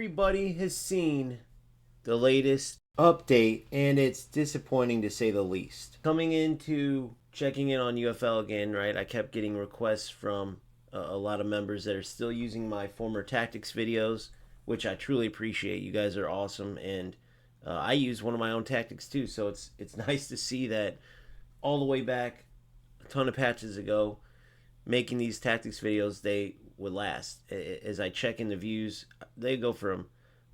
Everybody has seen the latest update, and it's disappointing to say the least. Coming into checking in on UFL again, right? I kept getting requests from a lot of members that are still using my former tactics videos, which I truly appreciate. You guys are awesome, and I use one of my own tactics too. So it's nice to see that all the way back a ton of patches ago, making these tactics videos, they would last. As I check in the views, they go from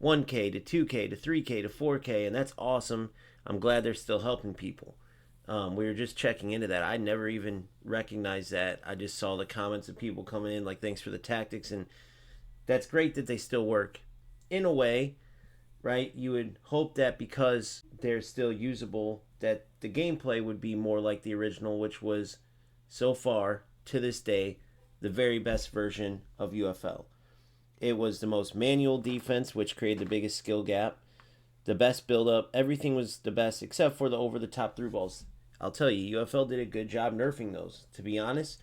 1K to 2K to 3K to 4K, and that's awesome. I'm glad they're still helping people. We were just checking into that. I never even recognized that. I just saw the comments of people coming in like, thanks for the tactics, and that's great that they still work. In a way, right, you would hope that because they're still usable, that the gameplay would be more like the original, which was so far to this day the very best version of UFL. It was the most manual defense, which created the biggest skill gap, the best build up. Everything was the best except for the over the top through balls. I'll tell you, UFL did a good job nerfing those. To be honest,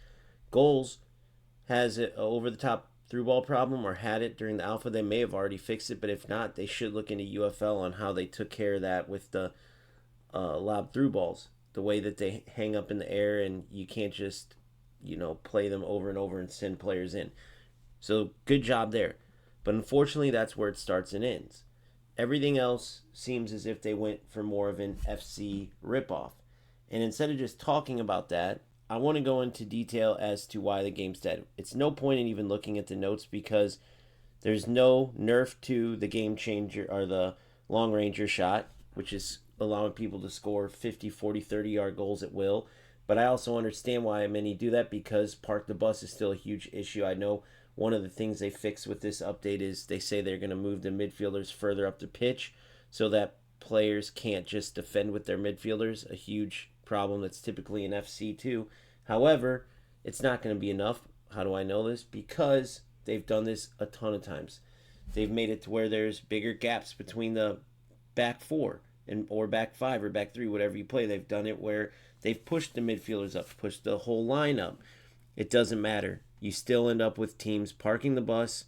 Goals has an over the top through ball problem, or had it during the alpha. They may have already fixed it, but if not, they should look into UFL on how they took care of that with the lob through balls. The way that they hang up in the air, and you can't just play them over and over and send players in. So good job there. But unfortunately, that's where it starts and ends. Everything else seems as if they went for more of an FC ripoff. And instead of just talking about that, I want to go into detail as to why the game's dead. It's no point in even looking at the notes because there's no nerf to the game changer or the long ranger shot, which is allowing people to score 50, 40, 30-yard goals at will. But I also understand why many do that, because park the bus is still a huge issue. I know one of the things they fixed with this update is they say they're going to move the midfielders further up the pitch so that players can't just defend with their midfielders, a huge problem that's typically in FC2. However, it's not going to be enough. How do I know this? Because they've done this a ton of times. They've made it to where there's bigger gaps between the back four or back five or back three, whatever you play. They've done it where they've pushed the midfielders up, pushed the whole line up. It doesn't matter. You still end up with teams parking the bus,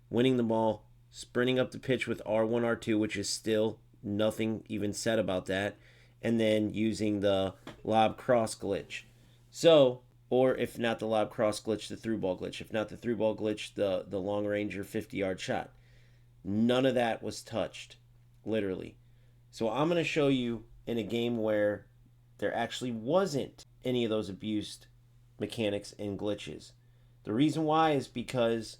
winning the ball, sprinting up the pitch with R1, R2, which is still nothing even said about that, and then using the lob cross glitch. So, or if not the lob cross glitch, the through ball glitch. If not the through ball glitch, the long ranger 50-yard shot. None of that was touched, literally. So I'm going to show you in a game where there actually wasn't any of those abused mechanics and glitches. The reason why is because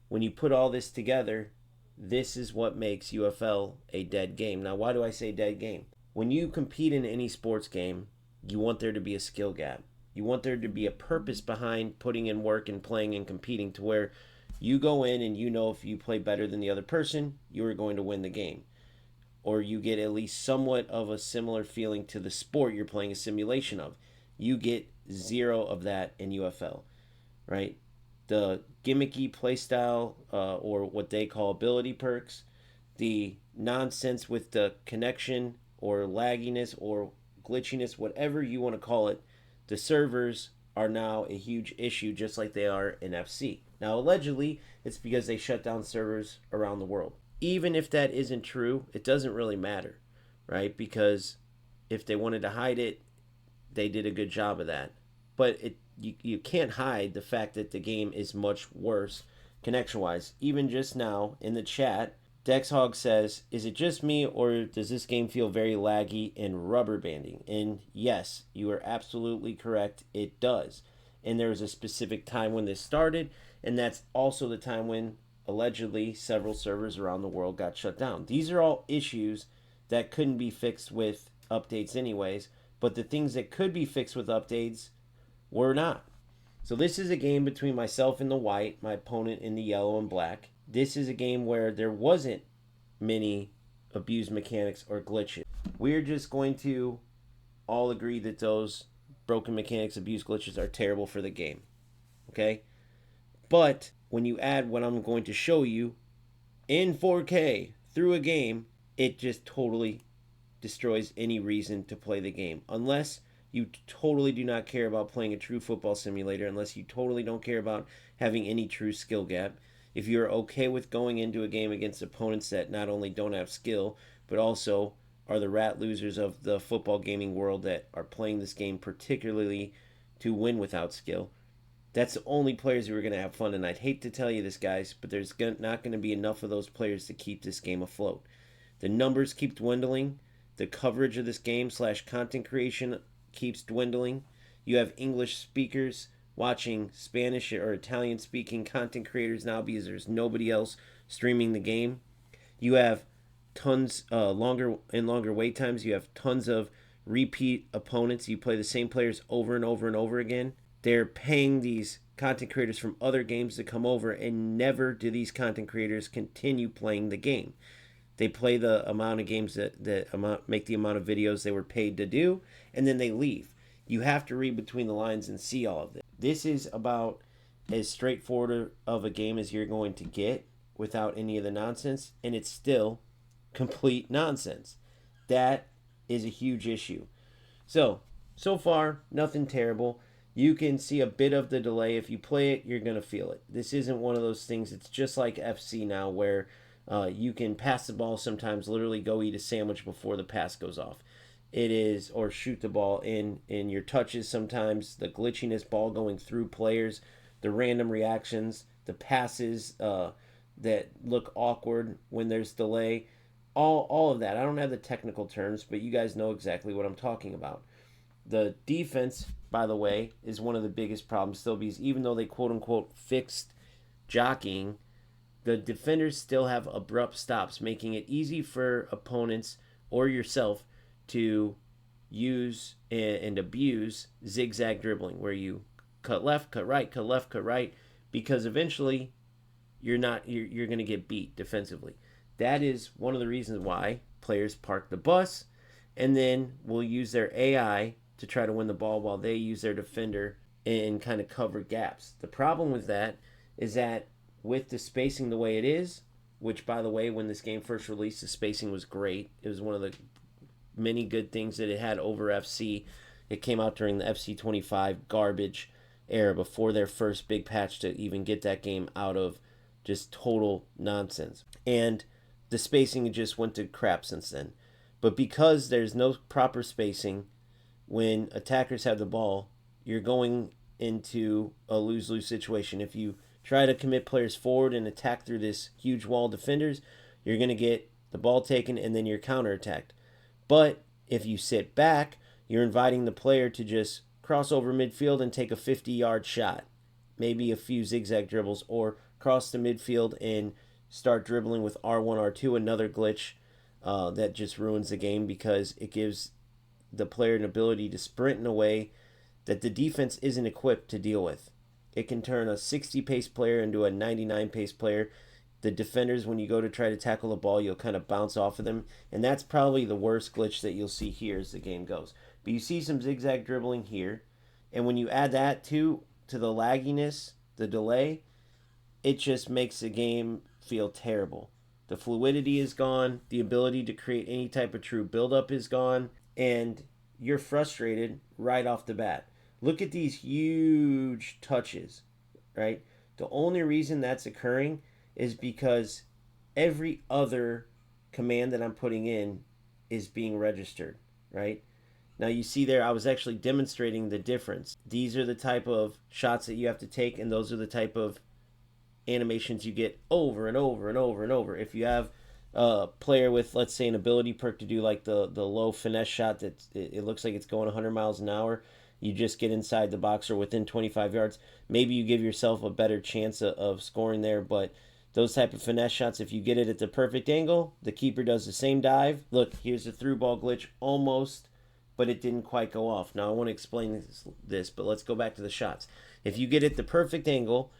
when you put all this together, this is what makes UFL a dead game. Now, why do I say dead game? When you compete in any sports game, you want there to be a skill gap. You want there to be a purpose behind putting in work and playing and competing, to where you go in and you know if you play better than the other person, you are going to win the game. Or you get at least somewhat of a similar feeling to the sport you're playing a simulation of. You get zero of that in UFL, right? The gimmicky playstyle, or what they call ability perks, the nonsense with the connection or lagginess or glitchiness, whatever you want to call it, the servers are now a huge issue, just like they are in FC. Now, allegedly, it's because they shut down servers around the world. Even if that isn't true, it doesn't really matter, right? Because if they wanted to hide it, they did a good job of that. But you can't hide the fact that the game is much worse connection-wise. Even just now in the chat, Dexhog says, is it just me, or does this game feel very laggy and rubber banding? And yes, you are absolutely correct. It does. And there was a specific time when this started, and that's also the time when allegedly several servers around the world got shut down. These are all issues that couldn't be fixed with updates anyways, but the things that could be fixed with updates were not. So this is a game between myself in the white, my opponent in the yellow and black. This is a game where there wasn't many abused mechanics or glitches. We're just going to all agree that those broken mechanics, abused glitches are terrible for the game. Okay? But when you add what I'm going to show you in 4K through a game, it just totally destroys any reason to play the game. Unless you totally do not care about playing a true football simulator, unless you totally don't care about having any true skill gap. if you're okay with going into a game against opponents that not only don't have skill, but also are the rat losers of the football gaming world that are playing this game particularly to win without skill. That's the only players who are going to have fun. And I'd hate to tell you this, guys, but there's not going to be enough of those players to keep this game afloat. The numbers keep dwindling. The coverage of this game / content creation keeps dwindling. You have English speakers watching Spanish or Italian speaking content creators now because there's nobody else streaming the game. You have tons longer and longer wait times. You have tons of repeat opponents. You play the same players over and over and over again. They're paying these content creators from other games to come over, and never do these content creators continue playing the game. They play the amount of games that make the amount of videos they were paid to do, and then they leave. You have to read between the lines and see all of this. This is about as straightforward of a game as you're going to get without any of the nonsense, and it's still complete nonsense. That is a huge issue. So far, nothing terrible. You can see a bit of the delay. If you play it, you're going to feel it. This isn't one of those things. It's just like FC now where you can pass the ball sometimes, literally go eat a sandwich before the pass goes off. It is, or shoot the ball in your touches sometimes, the glitchiness, ball going through players, the random reactions, the passes that look awkward when there's delay, all of that. I don't have the technical terms, but you guys know exactly what I'm talking about. The defense, by the way, is one of the biggest problems still because even though they quote-unquote fixed jockeying, the defenders still have abrupt stops, making it easy for opponents or yourself to use and abuse zigzag dribbling, where you cut left, cut right, cut left, cut right, because eventually you're going to get beat defensively. That is one of the reasons why players park the bus and then will use their AI to try to win the ball while they use their defender and kind of cover gaps. The problem with that is that with the spacing the way it is, which, by the way, when this game first released, the spacing was great. It was one of the many good things that it had over FC. It came out during the FC 25 garbage era before their first big patch to even get that game out of just total nonsense. And the spacing just went to crap since then. But because there's no proper spacing, when attackers have the ball, you're going into a lose-lose situation. If you try to commit players forward and attack through this huge wall of defenders, you're going to get the ball taken and then you're counterattacked. But if you sit back, you're inviting the player to just cross over midfield and take a 50-yard shot, maybe a few zigzag dribbles, or cross the midfield and start dribbling with R1, R2, another glitch that just ruins the game because it gives the player an ability to sprint in a way that the defense isn't equipped to deal with. It can turn a 60 pace player into a 99 pace player. The defenders, when you go to try to tackle the ball, you'll kind of bounce off of them. And that's probably the worst glitch that you'll see here as the game goes. But you see some zigzag dribbling here. And when you add that to the lagginess, the delay, it just makes the game feel terrible. The fluidity is gone. The ability to create any type of true buildup is gone. And you're frustrated right off the bat. Look at these huge touches, right? The only reason that's occurring is because every other command that I'm putting in is being registered, right? Now you see there, I was actually demonstrating the difference. These are the type of shots that you have to take, and those are the type of animations you get over and over and over and over. If you have a player with, let's say, an ability perk to do like the low finesse shot that it looks like it's going 100 miles an hour, you just get inside the box or within 25 yards, maybe you give yourself a better chance of scoring there. But those type of finesse shots, if you get it at the perfect angle, the keeper does the same dive. Look, here's a through ball glitch, almost, but it didn't quite go off. Now I want to explain this, but let's go back to the shots. If you get it the perfect angle,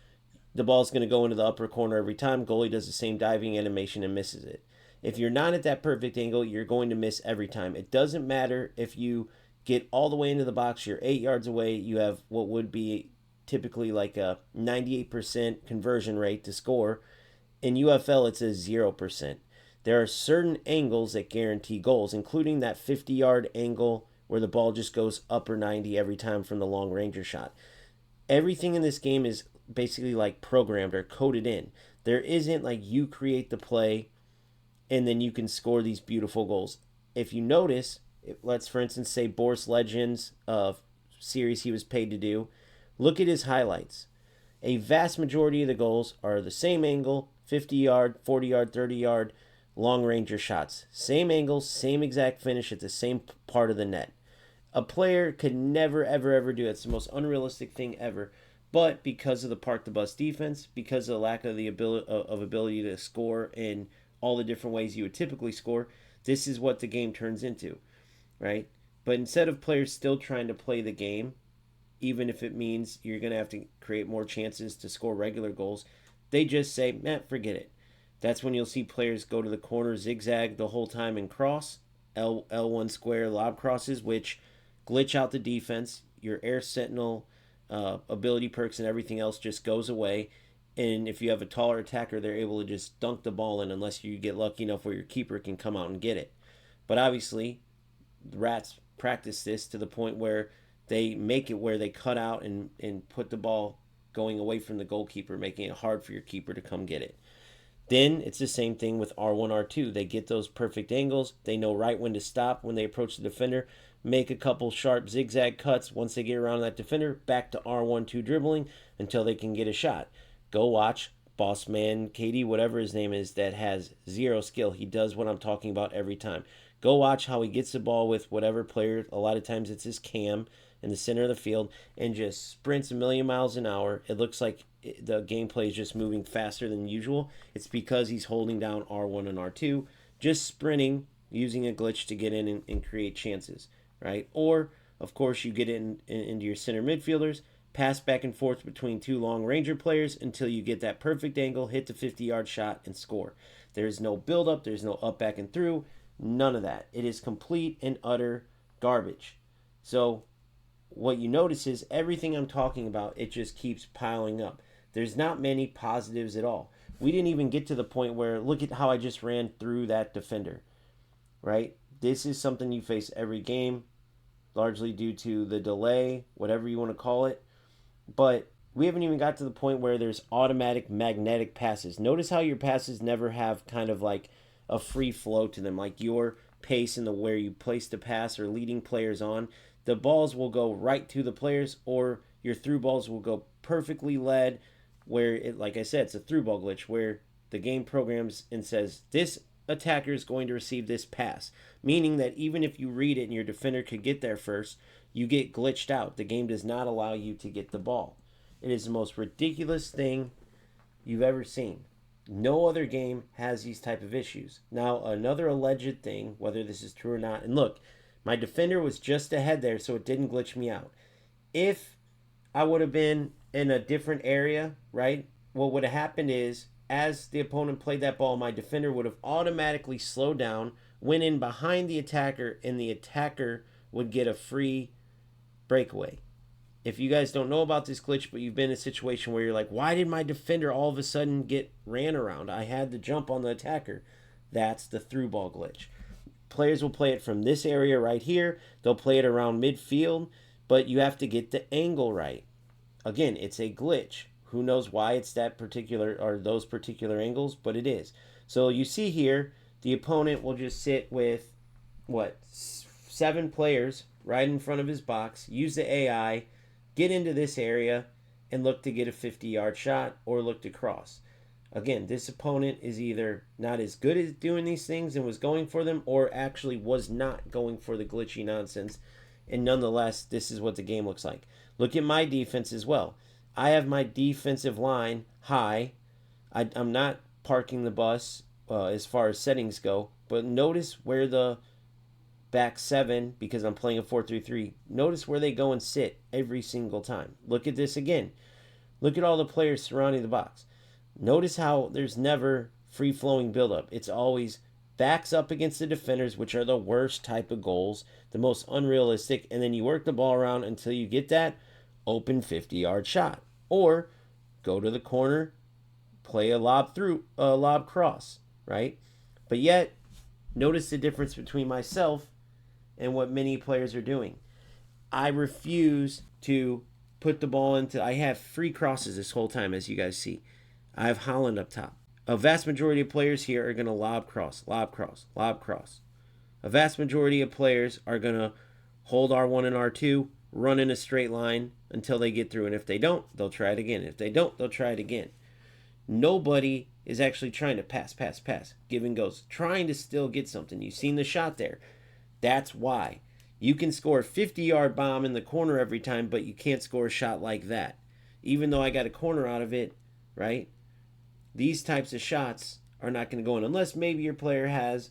the ball's going to go into the upper corner every time. Goalie does the same diving animation and misses it. If you're not at that perfect angle, you're going to miss every time. It doesn't matter if you get all the way into the box, you're 8 yards away, you have what would be typically like a 98% conversion rate to score. In UFL, it's a 0%. There are certain angles that guarantee goals, including that 50-yard angle where the ball just goes upper 90 every time from the long ranger shot. Everything in this game is basically like programmed or coded in. There isn't like you create the play and then you can score these beautiful goals. If you notice, let's for instance say Boris Legends series he was paid to do. Look at his highlights. A vast majority of the goals are the same angle, 50 yard, 40 yard, 30 yard, long ranger shots. Same angle, same exact finish at the same part of the net. A player could never, ever, ever do it. It's the most unrealistic thing ever. But because of the park the bus defense, because of the lack of the ability to score in all the different ways you would typically score, this is what the game turns into, right? But instead of players still trying to play the game, even if it means you're going to have to create more chances to score regular goals, they just say, forget it. That's when you'll see players go to the corner, zigzag the whole time and cross, L1 square lob crosses, which glitch out the defense. Your air sentinel ability perks and everything else just goes away. And if you have a taller attacker, they're able to just dunk the ball in unless you get lucky enough where your keeper can come out and get it. But obviously, the Rats practice this to the point where they make it where they cut out and put the ball going away from the goalkeeper, making it hard for your keeper to come get it. Then it's the same thing with R1, R2. They get those perfect angles. They know right when to stop when they approach the defender, make a couple sharp zigzag cuts. Once they get around that defender, back to R1, 2 dribbling until they can get a shot. Go watch Boss Man, KD, whatever his name is, that has zero skill. He does what I'm talking about every time. Go watch how he gets the ball with whatever player. A lot of times it's his cam in the center of the field and just sprints a million miles an hour. It looks like the gameplay is just moving faster than usual. It's because he's holding down R1 and R2, just sprinting, using a glitch to get in and create chances, right? Or, of course, you get into your center midfielders, pass back and forth between 2 long ranger players until you get that perfect angle, hit the 50-yard shot, and score. There's no build-up. There's no up, back, and through. None of that. It is complete and utter garbage. So what you notice is everything I'm talking about, it just keeps piling up. There's not many positives at all. We didn't even get to the point where, look at how I just ran through that defender, right? This is something you face every game, largely due to the delay, whatever you want to call it. But we haven't even got to the point where there's automatic magnetic passes. Notice how your passes never have kind of like a free flow to them, like your pace and the where you place the pass or leading players on. The balls will go right to the players, or your through balls will go perfectly led, where it, like I said, it's a through ball glitch where the game programs and says this attacker is going to receive this pass, meaning that even if you read it and your defender could get there first, you get glitched out. The game does not allow you to get the ball. It is the most ridiculous thing you've ever seen. No other game has these type of issues. Now, another alleged thing, whether this is true or not, and look, my defender was just ahead there, so it didn't glitch me out. If I would have been in a different area, right, what would have happened is, as the opponent played that ball, my defender would have automatically slowed down, went in behind the attacker, and the attacker would get a free breakaway. If you guys don't know about this glitch, but you've been in a situation where you're like, why did my defender all of a sudden get ran around? I had to jump on the attacker. That's the through ball glitch. Players will play it from this area right here. They'll play it around midfield, but you have to get the angle right. Again, it's a glitch. Who knows why it's that particular or those particular angles, but it is. So you see here, the opponent will just sit with, 7 players right in front of his box, use the AI, get into this area, and look to get a 50-yard shot or look to cross. Again, this opponent is either not as good at doing these things and was going for them, or actually was not going for the glitchy nonsense. And nonetheless, this is what the game looks like. Look at my defense as well. I have my defensive line high. I'm not parking the bus as far as settings go, but notice where the back 7, because I'm playing a 4-3-3, notice where they go and sit every single time. Look at this again. Look at all the players surrounding the box. Notice how there's never free-flowing buildup. It's always backs up against the defenders, which are the worst type of goals, the most unrealistic, and then you work the ball around until you get that open 50-yard shot. Or go to the corner, play a lob cross, right? But yet, notice the difference between myself and what many players are doing. I refuse to put the ball into, I have free crosses this whole time, as you guys see. I have Holland up top. A vast majority of players here are going to lob cross, lob cross, lob cross. A vast majority of players are going to hold R1 and R2, run in a straight line until they get through. And if they don't, they'll try it again. If they don't, they'll try it again. Nobody is actually trying to pass, pass, pass, give and goes, trying to still get something. You've seen the shot there. That's why. You can score a 50-yard bomb in the corner every time, but you can't score a shot like that. Even though I got a corner out of it, right? These types of shots are not going to go in unless maybe your player has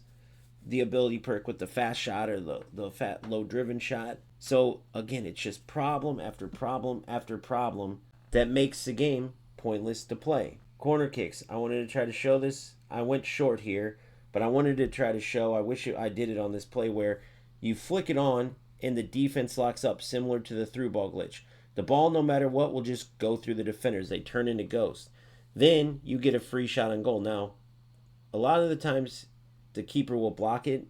the ability perk with the fast shot or the fat low driven shot. So again, it's just problem after problem after problem that makes the game pointless to play. Corner kicks. I wanted to try to show this. I went short here, but I wanted to try to show, I wish I did it on this play where you flick it on and the defense locks up, similar to the through ball glitch. The ball, no matter what, will just go through the defenders. They turn into ghosts. Then you get a free shot on goal. Now, a lot of the times the keeper will block it,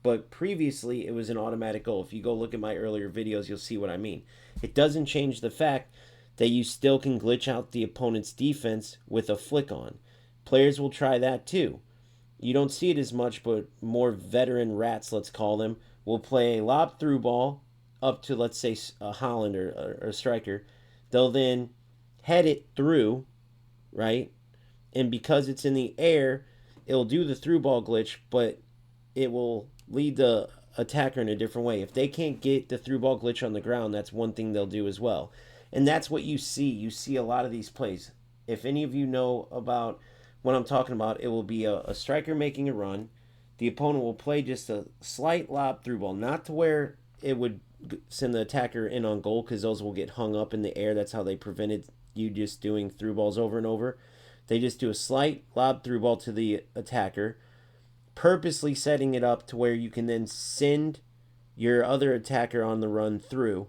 but previously it was an automatic goal. If you go look at my earlier videos, you'll see what I mean. It doesn't change the fact that you still can glitch out the opponent's defense with a flick on. Players will try that too. You don't see it as much, but more veteran rats, let's call them, will play a lob through ball up to, let's say, a Holland or a striker. They'll then head it through, right? And because it's in the air, it'll do the through ball glitch, but it will lead the attacker in a different way. If they can't get the through ball glitch on the ground, that's one thing they'll do as well. And that's what you see. You see a lot of these plays. If any of you know about what I'm talking about, it will be a striker making a run. The opponent will play just a slight lob through ball, not to where it would send the attacker in on goal, because those will get hung up in the air. That's how they prevented you just doing through balls over and over. They just do a slight lob through ball to the attacker, purposely setting it up to where you can then send your other attacker on the run through.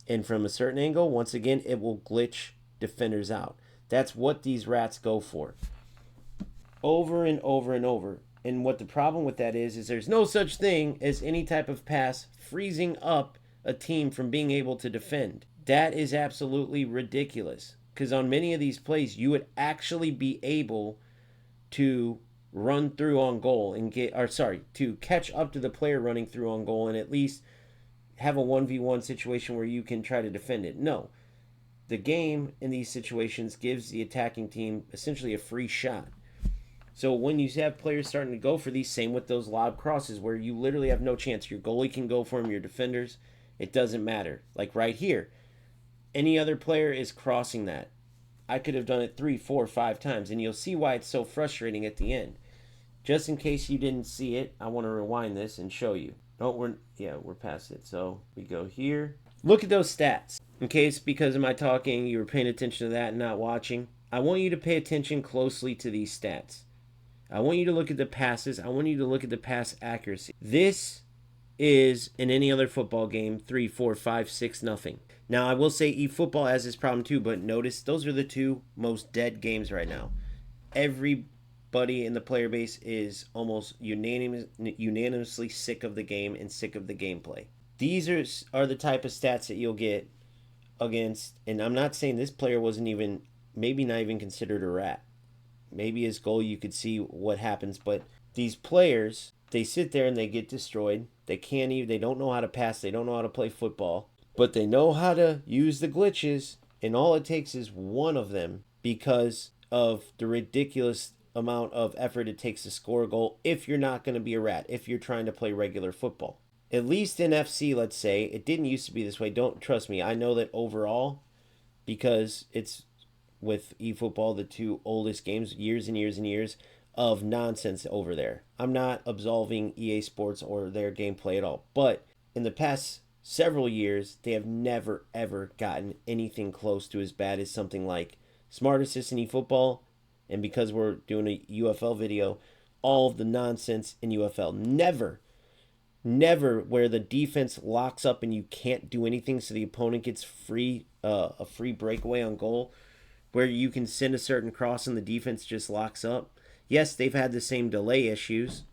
And from a certain angle, once again, it will glitch defenders out. That's what these rats go for. Over and over and over. And what the problem with that is there's no such thing as any type of pass freezing up a team from being able to defend. That is absolutely ridiculous. Because on many of these plays, you would actually be able to run through on goal and to catch up to the player running through on goal and at least have a 1v1 situation where you can try to defend it. No. The game in these situations gives the attacking team essentially a free shot. So when you have players starting to go for these, same with those lob crosses where you literally have no chance. Your goalie can go for them, your defenders, it doesn't matter. Like right here, any other player is crossing that. I could have done it 3, 4, 5 times, and you'll see why it's so frustrating at the end. Just in case you didn't see it, I want to rewind this and show you. No, we're past it. So we go here. Look at those stats. In case because of my talking, you were paying attention to that and not watching. I want you to pay attention closely to these stats. I want you to look at the passes. I want you to look at the pass accuracy. This is, in any other football game, 3, 4, 5, 6, nothing. Now, I will say eFootball has this problem too, but notice those are the two most dead games right now. Everybody in the player base is almost unanimously sick of the game and sick of the gameplay. These are the type of stats that you'll get against, and I'm not saying this player wasn't even, maybe not even considered a rat. Maybe his goal, you could see what happens, but these players, they sit there and they get destroyed. They don't know how to pass, they don't know how to play football, but they know how to use the glitches, and all it takes is one of them because of the ridiculous amount of effort it takes to score a goal if you're not going to be a rat, if you're trying to play regular football. At least in FC, let's say, it didn't used to be this way. Don't trust me. I know that overall, because it's with eFootball, the two oldest games, years and years and years of nonsense over there. I'm not absolving EA Sports or their gameplay at all. But in the past several years, they have never, ever gotten anything close to as bad as something like Smart Assist in eFootball. And because we're doing a UFL video, all of the nonsense in UFL. Never where the defense locks up and you can't do anything so the opponent gets a free breakaway on goal, where you can send a certain cross and the defense just locks up. Yes, they've had the same delay issues,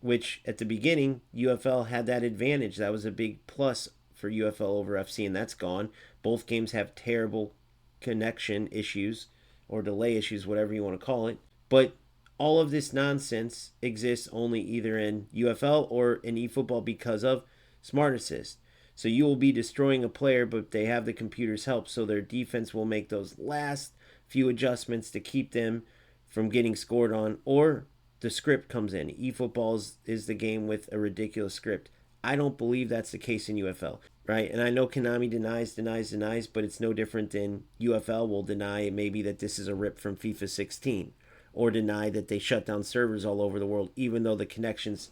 which at the beginning, UFL had that advantage. That was a big plus for UFL over FC, and that's gone. Both games have terrible connection issues or delay issues, whatever you want to call it. But all of this nonsense exists only either in UFL or in eFootball because of Smart Assist. So you will be destroying a player, but they have the computer's help, so their defense will make those last few adjustments to keep them from getting scored on, or the script comes in. eFootball is the game with a ridiculous script. I don't believe that's the case in UFL, right? And I know Konami denies, but it's no different than UFL will deny maybe that this is a rip from FIFA 16, or deny that they shut down servers all over the world, even though the connection's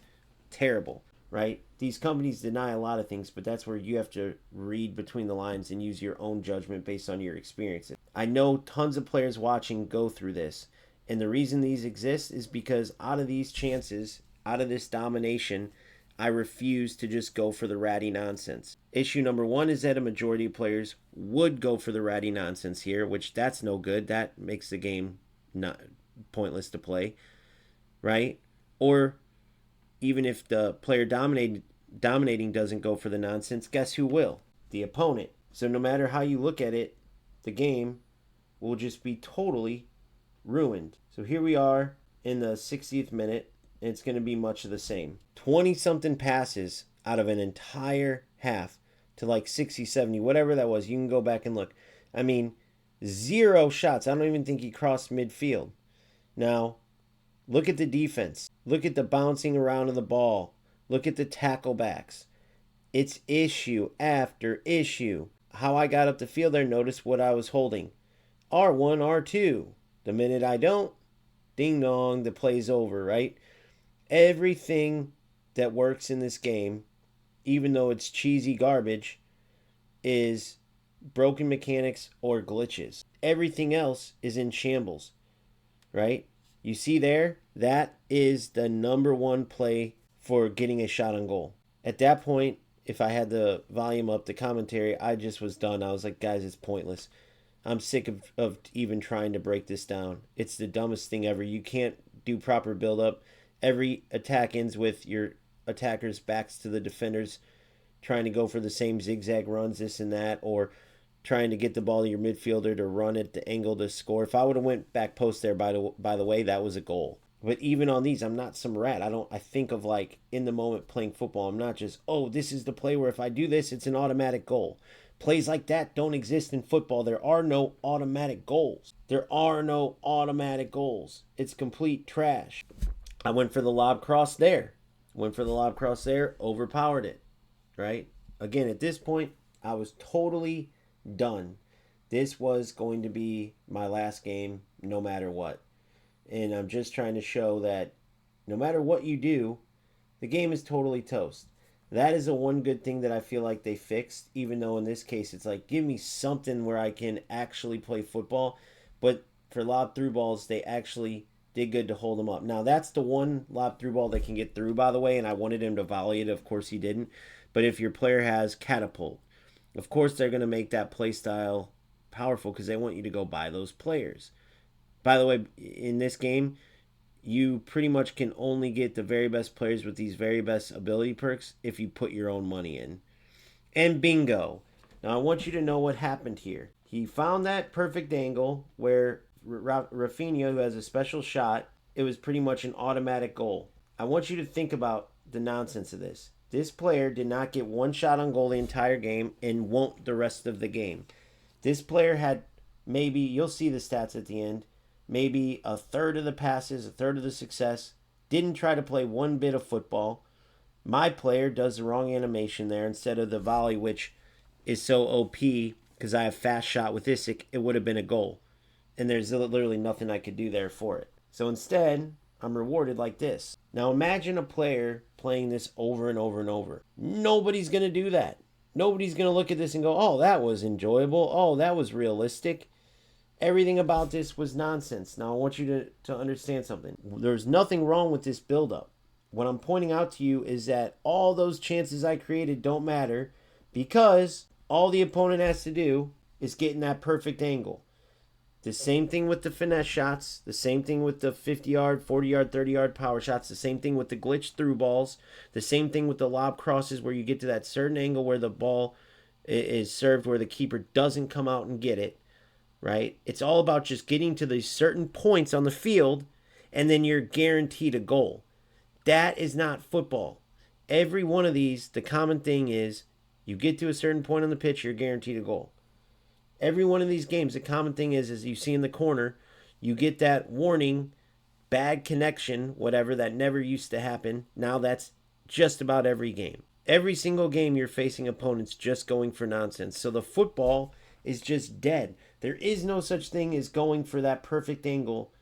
terrible, right? These companies deny a lot of things, but that's where you have to read between the lines and use your own judgment based on your experiences. I know tons of players watching go through this, and the reason these exist is because out of these chances, out of this domination, I refuse to just go for the ratty nonsense. Issue number one is that a majority of players would go for the ratty nonsense here, which that's no good. That makes the game not pointless to play, right? Or even if the player dominating doesn't go for the nonsense, guess who will? The opponent. So no matter how you look at it, the game will just be totally ruined. So here we are in the 60th minute, and it's going to be much of the same. 20-something passes out of an entire half to like 60, 70, whatever that was. You can go back and look. I mean, 0 shots. I don't even think he crossed midfield. Now, look at the defense. Look at the bouncing around of the ball. Look at the tackle backs. It's issue after issue. How I got up the field there, notice what I was holding. R1, R2. The minute I don't, ding dong, the play's over, right? Everything that works in this game, even though it's cheesy garbage, is broken mechanics or glitches. Everything else is in shambles, right? You see there, that is the number one play for getting a shot on goal. At that point, if I had the volume up, the commentary, I just was done. I was like, guys, it's pointless. I'm sick of even trying to break this down. It's the dumbest thing ever. You can't do proper build-up. Every attack ends with your attackers' backs to the defenders trying to go for the same zigzag runs, this and that, or trying to get the ball to your midfielder to run at the angle to score. If I would have went back post there, by the way, that was a goal. But even on these, I'm not some rat. I think of like in the moment playing football. I'm not just, oh, this is the play where if I do this, it's an automatic goal. Plays like that don't exist in football. There are no automatic goals. There are no automatic goals. It's complete trash. I went for the lob cross there. Overpowered it, right? Again, at this point, I was totally done. This was going to be my last game no matter what. And I'm just trying to show that no matter what you do, the game is totally toast. That is the one good thing that I feel like they fixed, even though in this case it's like, give me something where I can actually play football. But for lob through balls, they actually did good to hold them up. Now, that's the one lob through ball that can get through, by the way, and I wanted him to volley it. Of course, he didn't. But if your player has catapult, of course, they're going to make that play style powerful because they want you to go by those players. By the way, in this game, you pretty much can only get the very best players with these very best ability perks if you put your own money in. And bingo. Now, I want you to know what happened here. He found that perfect angle where Rafinha, who has a special shot, it was pretty much an automatic goal. I want you to think about the nonsense of this. This player did not get one shot on goal the entire game and won't the rest of the game. This player had maybe, you'll see the stats at the end, maybe a third of the passes, a third of the success, didn't try to play one bit of football. My player does the wrong animation there instead of the volley, which is so OP because I have fast shot with Isaac, it would have been a goal. And there's literally nothing I could do there for it. So instead, I'm rewarded like this. Now imagine a player playing this over and over and over. Nobody's going to do that. Nobody's going to look at this and go, oh, that was enjoyable. Oh, that was realistic. Everything about this was nonsense. Now I want you to understand something. There's nothing wrong with this build-up. What I'm pointing out to you is that all those chances I created don't matter because all the opponent has to do is get in that perfect angle. The same thing with the finesse shots. The same thing with the 50-yard, 40-yard, 30-yard power shots. The same thing with the glitch through balls. The same thing with the lob crosses where you get to that certain angle where the ball is served where the keeper doesn't come out and get it. right? It's all about just getting to these certain points on the field, and then you're guaranteed a goal. That is not football. Every one of these, the common thing is you get to a certain point on the pitch, you're guaranteed a goal. Every one of these games, the common thing is you see in the corner, you get that warning, bad connection, whatever, that never used to happen. Now that's just about every game. Every single game you're facing opponents just going for nonsense. So the football is just dead. There is no such thing as going for that perfect angle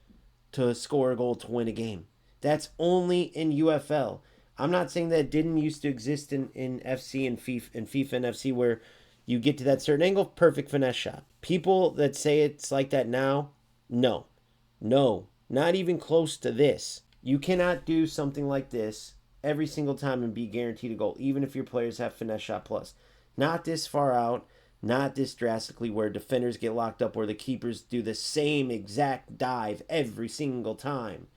to score a goal to win a game. That's only in UFL. I'm not saying that it didn't used to exist in FC and FIFA and FC where you get to that certain angle, perfect finesse shot. People that say it's like that now, no, not even close to this. You cannot do something like this every single time and be guaranteed a goal, even if your players have finesse shot plus. Not this far out, not this drastically where defenders get locked up, where the keepers do the same exact dive every single time.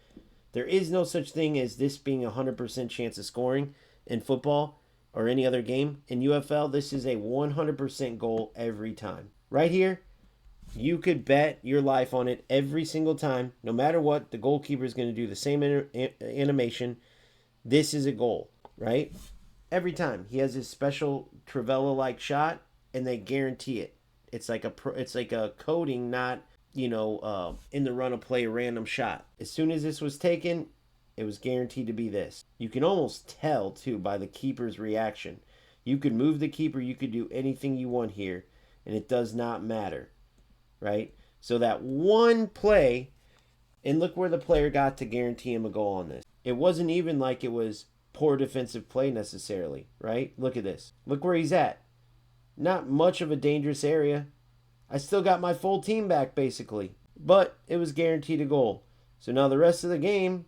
There is no such thing as this being a 100% chance of scoring in football or any other game. In UFL, this is a 100% goal every time. Right here, you could bet your life on it every single time. No matter what, the goalkeeper is going to do the same animation. This is a goal, right? Every time. He has his special Trivela-like shot, and they guarantee it. It's like a coding, not, in the run of play, a random shot. As soon as this was taken, it was guaranteed to be this. You can almost tell, too, by the keeper's reaction. You could move the keeper. You could do anything you want here, and it does not matter, right? So that one play, and look where the player got to guarantee him a goal on this. It wasn't even like it was poor defensive play necessarily, right? Look at this. Look where he's at. Not much of a dangerous area. I still got my full team back, basically. But it was guaranteed a goal. So now the rest of the game,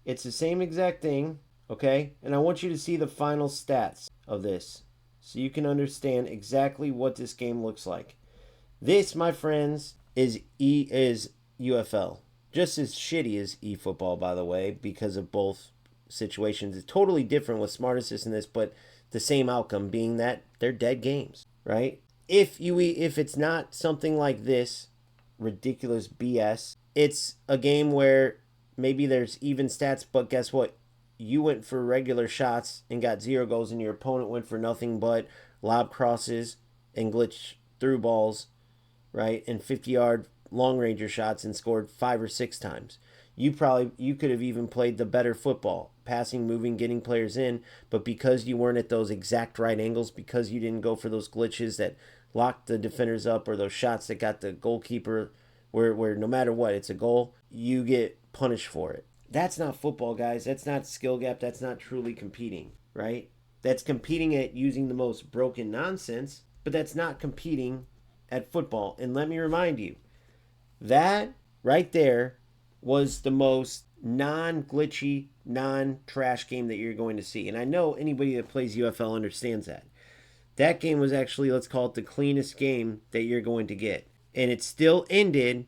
it's the same exact thing, okay? And I want you to see the final stats of this so you can understand exactly what this game looks like. This, my friends, is UFL. Just as shitty as eFootball, by the way, because of both situations. It's totally different with Smart Assist in this, but the same outcome being that they're dead games, right? If it's not something like this, ridiculous BS, it's a game where maybe there's even stats, but guess what? You went for regular shots and got 0 goals, and your opponent went for nothing but lob crosses and glitch through balls, right? And 50-yard long ranger shots and scored 5 or 6 times. You could have even played the better football, passing, moving, getting players in, but because you weren't at those exact right angles, because you didn't go for those glitches that locked the defenders up, or those shots that got the goalkeeper where no matter what, it's a goal, you get punished for it. That's not football, guys. That's not skill gap. That's not truly competing, right? That's competing at using the most broken nonsense, but that's not competing at football. And let me remind you, that right there was the most non-glitchy, non-trash game that you're going to see. And I know anybody that plays UFL understands that. That game was actually, let's call it, the cleanest game that you're going to get. And it still ended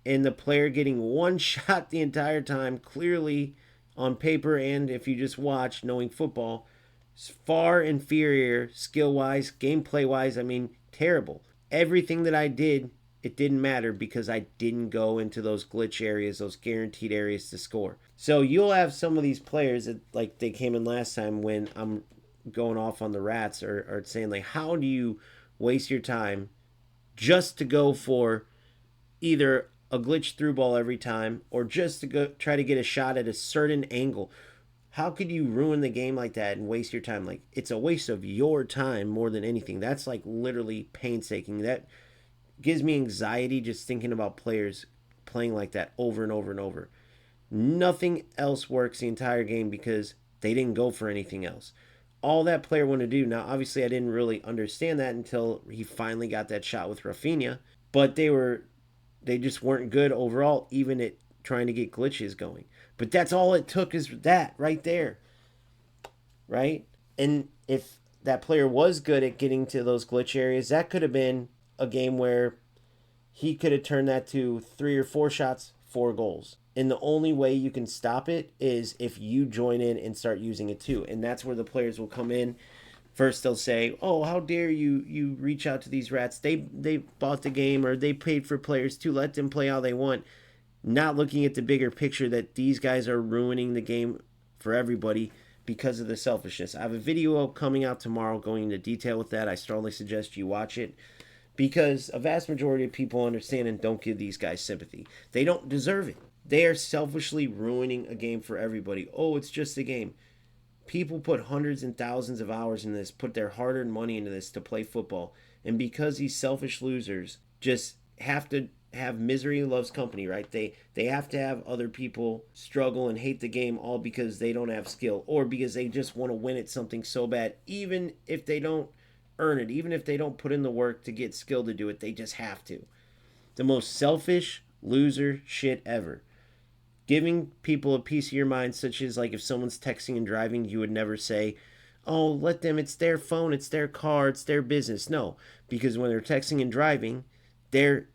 in the player getting one shot the entire time, clearly on paper, and if you just watch, knowing football, far inferior skill-wise, gameplay-wise. I mean, terrible. Everything that I did, it didn't matter because I didn't go into those glitch areas, those guaranteed areas to score. So you'll have some of these players that, like they came in last time when I'm going off on the rats, or saying, like, how do you waste your time just to go for either a glitch through ball every time, or just to go try to get a shot at a certain angle? How could you ruin the game like that and waste your time? Like, it's a waste of your time more than anything. That's like literally painstaking. That gives me anxiety just thinking about players playing like that over and over and over. Nothing else works the entire game because they didn't go for anything else. All that player wanted to do, now obviously I didn't really understand that until he finally got that shot with Rafinha, but they just weren't good overall, even at trying to get glitches going. But that's all it took, is that right there, right? And if that player was good at getting to those glitch areas, that could have been a game where he could have turned that to 3 or 4 shots, 4 goals. And the only way you can stop it is if you join in and start using it too. And that's where the players will come in First they'll say, "Oh, how dare you reach out to these rats? They bought the game or they paid for players to let them play how they want." Not looking at the bigger picture that these guys are ruining the game for everybody because of the selfishness. I have a video coming out tomorrow going into detail with that. I strongly suggest you watch it because a vast majority of people understand and don't give these guys sympathy. They don't deserve it. They are selfishly ruining a game for everybody. Oh, it's just a game. People put hundreds and thousands of hours in this, put their hard-earned money into this to play football, and because these selfish losers just have to have misery loves company, right? They have to have other people struggle and hate the game all because they don't have skill or because they just want to win at something so bad, even if they don't earn it, even if they don't put in the work to get skill to do it, they just have to. The most selfish loser shit ever. Giving people a piece of your mind, such as like if someone's texting and driving, you would never say, "Oh, let them, it's their phone, it's their car, it's their business." No, because when they're texting and driving, they're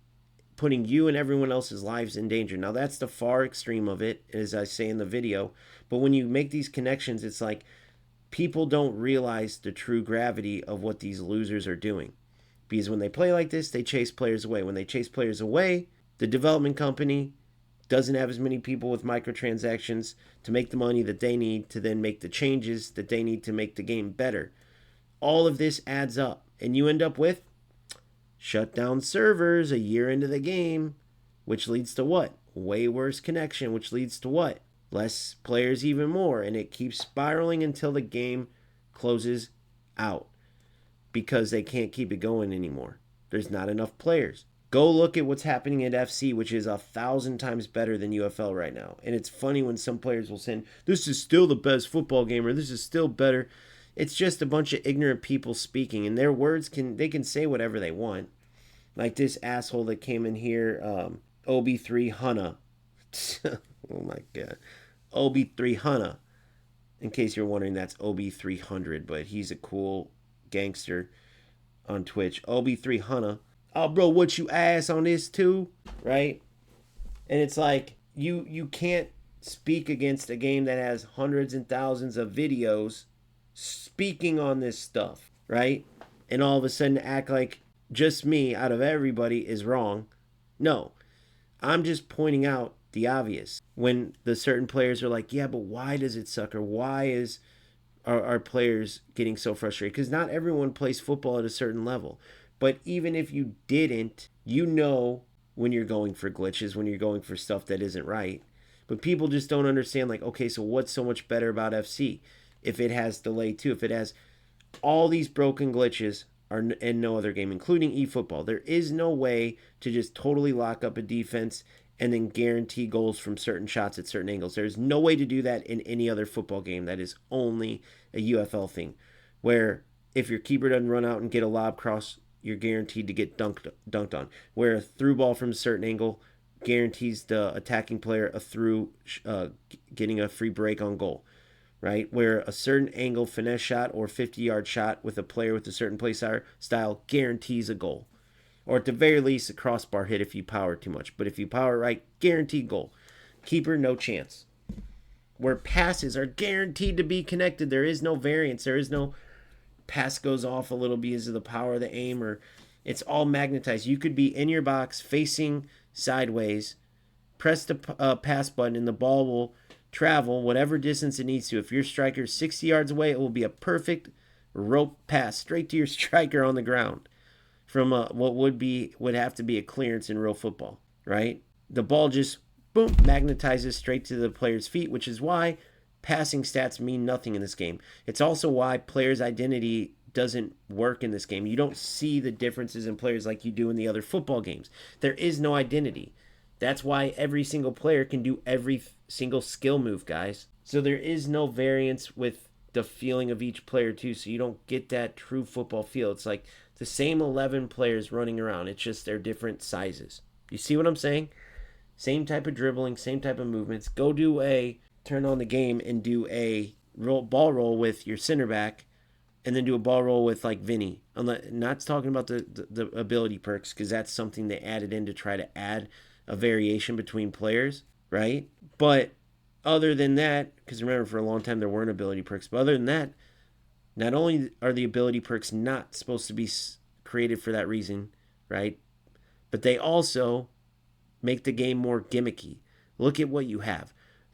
putting you and everyone else's lives in danger. Now, that's the far extreme of it, as I say in the video. But when you make these connections, it's like people don't realize the true gravity of what these losers are doing. Because when they play like this, they chase players away. When they chase players away, the development company doesn't have as many people with microtransactions to make the money that they need to then make the changes that they need to make the game better. All of this adds up, and you end up with shut down servers a year into the game, which leads to what? Way worse connection, which leads to what? Less players even more, and it keeps spiraling until the game closes out because they can't keep it going anymore. There's not enough players. Go look at what's happening at FC, which is 1,000 times better than UFL right now. And it's funny when some players will say, "This is still the best football game," or "This is still better." It's just a bunch of ignorant people speaking, and their words they can say whatever they want. Like this asshole that came in here, OB3 Hunna. Oh my god. OB3 Hunna. In case you're wondering, that's OB300, but he's a cool gangster on Twitch. OB3 Hunna. "Oh, bro, what you ass on this too?" Right? And it's like, you can't speak against a game that has hundreds and thousands of videos speaking on this stuff, right? And all of a sudden act like just me out of everybody is wrong. No, I'm just pointing out the obvious. When the certain players are like, "Yeah, but why does it suck?" Or "Why is our players getting so frustrated?" Because not everyone plays football at a certain level. But even if you didn't, you know when you're going for glitches, when you're going for stuff that isn't right. But people just don't understand, like, okay, so what's so much better about FC? If it has delay too, if it has all these broken glitches are in no other game, including eFootball. There is no way to just totally lock up a defense and then guarantee goals from certain shots at certain angles. There's no way to do that in any other football game. That is only a UFL thing, where if your keeper doesn't run out and get a lob cross, you're guaranteed to get dunked on. Where a through ball from a certain angle guarantees the attacking player a through, getting a free break on goal, right? Where a certain angle finesse shot or 50-yard shot with a player with a certain play style guarantees a goal. Or at the very least, a crossbar hit if you power too much. But if you power right, guaranteed goal. Keeper, no chance. Where passes are guaranteed to be connected. There is no variance. There is no pass goes off a little because of the power of the aim, or it's all magnetized. You could be in your box facing sideways, press the pass button, and the ball will travel whatever distance it needs to. If your striker's 60 yards away, it will be a perfect rope pass straight to your striker on the ground from what would have to be a clearance in real football, right? The ball just boom magnetizes straight to the player's feet, which is why passing stats mean nothing in this game. It's also why players' identity doesn't work in this game. You don't see the differences in players like you do in the other football games. There is no identity. That's why every single player can do every single skill move, guys. So there is no variance with the feeling of each player too, so you don't get that true football feel. It's like the same 11 players running around. It's just they're different sizes. You see what I'm saying? Same type of dribbling, same type of movements. Go do turn on the game and do a ball roll with your center back, and then do a ball roll with like Vinny. I'm not talking about the ability perks, because that's something they added in to try to add a variation between players, right? But other than that, because remember for a long time there weren't ability perks, but other than that, Not only are the ability perks not supposed to be created for that reason, right? But they also make the game more gimmicky. Look at what you have.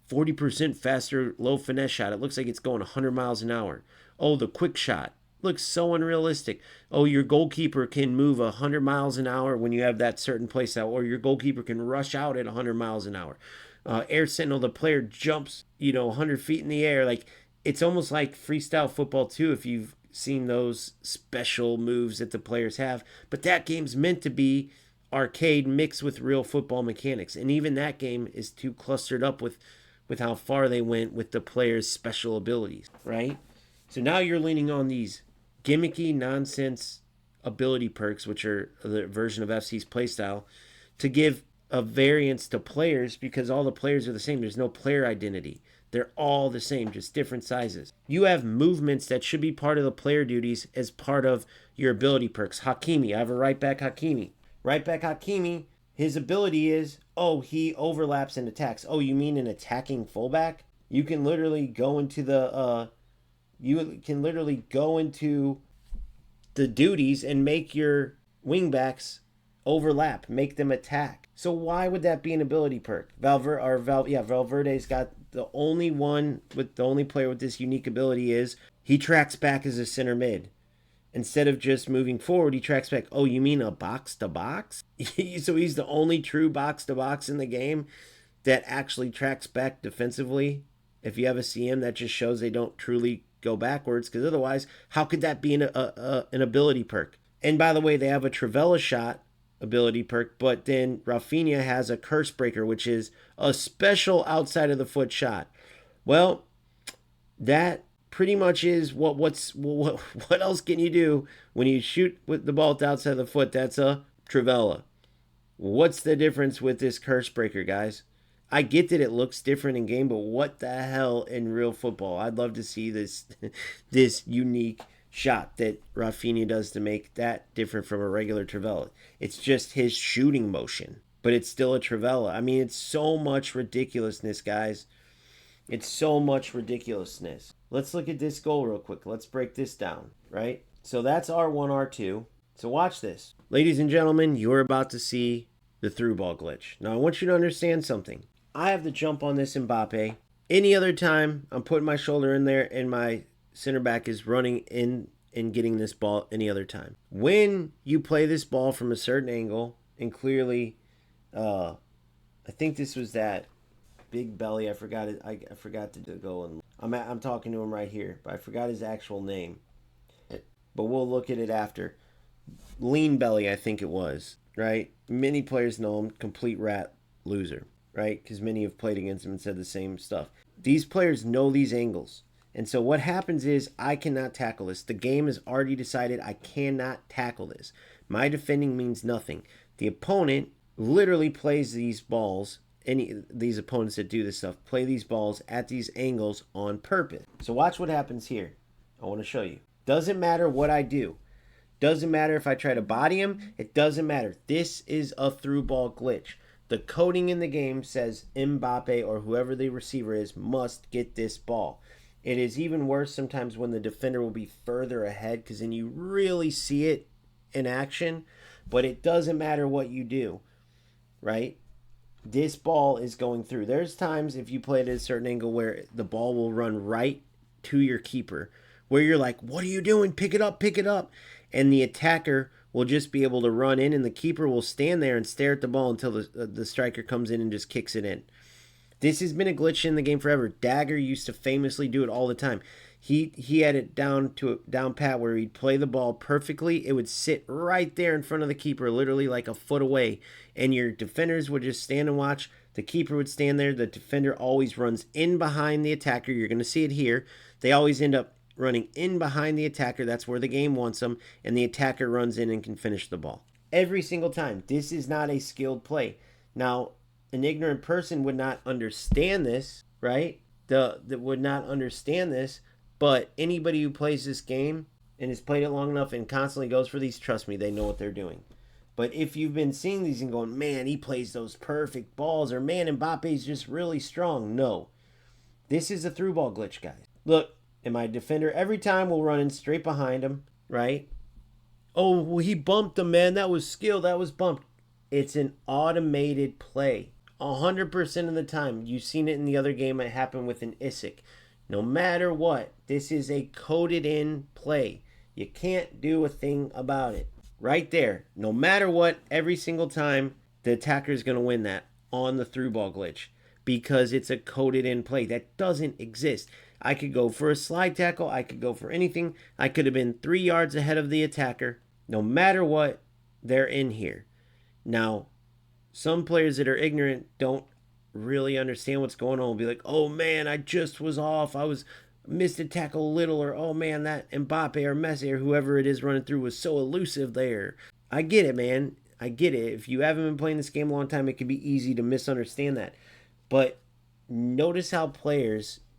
40% faster low finesse shot. It looks like it's going 100 miles an hour. Oh, the quick shot. Looks so unrealistic. Oh, your goalkeeper can move 100 miles an hour when you have that certain place out, or your goalkeeper can rush out at 100 miles an hour. Air Sentinel, the player jumps, 100 feet in the air. Like, it's almost like freestyle football too, if you've seen those special moves that the players have. But that game's meant to be arcade mixed with real football mechanics, and even that game is too clustered up with how far they went with the players' special abilities, right? So now you're leaning on these gimmicky nonsense ability perks, which are the version of FC's playstyle, to give a variance to players, because all the players are the same. There's no player identity. They're all the same, just different sizes. You have movements that should be part of the player duties as part of your ability perks. Hakimi, I have a right back Hakimi. Right back Hakimi, his ability is, he overlaps and attacks. Oh, you mean an attacking fullback? You can literally go into the duties and make your wingbacks overlap, make them attack. So why would that be an ability perk? Valverde's got the only player with this unique ability is he tracks back as a center mid. Instead of just moving forward, he tracks back. Oh, you mean a box to box? So he's the only true box to box in the game that actually tracks back defensively. If you ever see him, that just shows they don't truly go backwards, because otherwise, how could that be an ability perk? And by the way, they have a Trivela shot ability perk, but then Rafinha has a Curse Breaker, which is a special outside of the foot shot. Well, that pretty much is what else can you do when you shoot with the ball outside of the foot? That's a Trivela. What's the difference with this Curse Breaker, guys? I get that it looks different in game, but what the hell in real football? I'd love to see this unique shot that Rafinha does to make that different from a regular Trivela. It's just his shooting motion, but it's still a Trivela. I mean, it's so much ridiculousness, guys. It's so much ridiculousness. Let's look at this goal real quick. Let's break this down, right? So that's R1, R2. So watch this. Ladies and gentlemen, you're about to see the through ball glitch. Now, I want you to understand something. I have the jump on this Mbappe. Any other time, I'm putting my shoulder in there and my center back is running in and getting this ball any other time. When you play this ball from a certain angle, and clearly, I think this was that big belly. I forgot it. I forgot to go and I'm talking to him right here, but I forgot his actual name. But we'll look at it after. Lean belly, I think it was, right? Many players know him, complete rat loser, right? Because many have played against him and said the same stuff. These players know these angles. And so what happens is I cannot tackle this. The game has already decided I cannot tackle this. My defending means nothing. The opponent literally plays these balls. These opponents that do this stuff play these balls at these angles on purpose. So watch what happens here. I want to show you. Doesn't matter what I do. Doesn't matter if I try to body him. It doesn't matter. This is a through ball glitch. The coding in the game says Mbappe or whoever the receiver is must get this ball. It is even worse sometimes when the defender will be further ahead, because then you really see it in action. But it doesn't matter what you do, right? This ball is going through. There's times if you play it at a certain angle where the ball will run right to your keeper, where you're like, what are you doing? Pick it up, pick it up. And the attacker will just be able to run in, and the keeper will stand there and stare at the ball until the striker comes in and just kicks it in. This has been a glitch in the game forever. Dagger used to famously do it all the time. He had it down pat where he'd play the ball perfectly. It would sit right there in front of the keeper, literally like a foot away. And your defenders would just stand and watch. The keeper would stand there. The defender always runs in behind the attacker. You're going to see it here. They always end up running in behind the attacker. That's where the game wants them. And the attacker runs in and can finish the ball. Every single time. This is not a skilled play. Now, an ignorant person would not understand this, right? That would not understand this. But anybody who plays this game and has played it long enough and constantly goes for these, trust me, they know what they're doing. But if you've been seeing these and going, man, he plays those perfect balls, or man, Mbappe's just really strong. No. This is a through ball glitch, guys. Look, And my defender every time will run in straight behind him, right? Oh, well, he bumped him, man. That was skill. That was bumped. It's an automated play. 100% of the time. You've seen it in the other game. It happened with an Isaac. No matter what, this is a coded in play. You can't do a thing about it. Right there. No matter what, every single time, the attacker is going to win that on the through ball glitch because it's a coded in play. That doesn't exist. I could go for a slide tackle. I could go for anything. I could have been 3 yards ahead of the attacker. No matter what, they're in here. Now, some players that are ignorant don't really understand what's going on. Will be like, oh man, I just was off. I was missed a tackle a little, or oh man, that Mbappe or Messi or whoever it is running through was so elusive there. I get it, man. I get it. If you haven't been playing this game a long time, it can be easy to misunderstand that. But notice how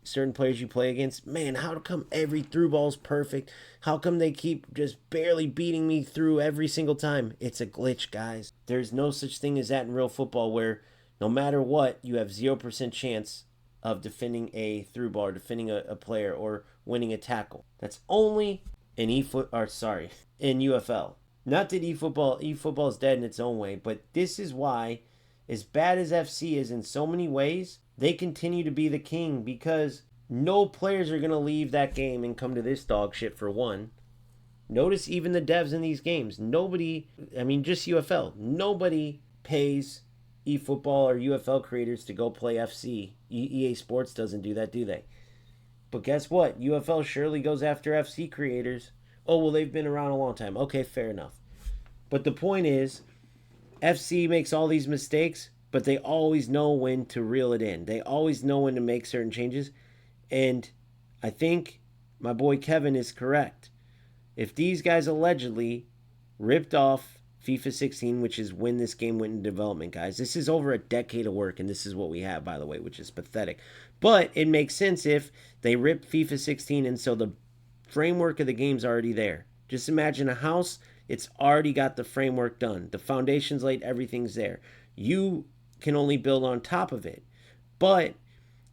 certain players you play against, man, how come every through ball's perfect? How come they keep just barely beating me through every single time? It's a glitch, guys. There's no such thing as that in real football where no matter what, you have 0% chance of defending a through ball, or defending a player, or winning a tackle. That's only in in UFL. Not that eFootball is dead in its own way, but this is why, as bad as FC is in so many ways, they continue to be the king because no players are going to leave that game and come to this dog shit for one. Notice even the devs in these games. Nobody, just UFL. Nobody pays eFootball or UFL creators to go play FC. EA Sports doesn't do that, do they? But guess what? UFL surely goes after FC creators. Oh, well, they've been around a long time. Okay, fair enough. But the point is, FC makes all these mistakes, but they always know when to reel it in. They always know when to make certain changes. And I think my boy Kevin is correct. If these guys allegedly ripped off FIFA 16, which is when this game went in development, guys. This is over a decade of work, and this is what we have, by the way, which is pathetic. But it makes sense if they ripped FIFA 16, and so the framework of the game's already there. Just imagine a house. It's already got the framework done. The foundation's laid. Everything's there. You can only build on top of it. But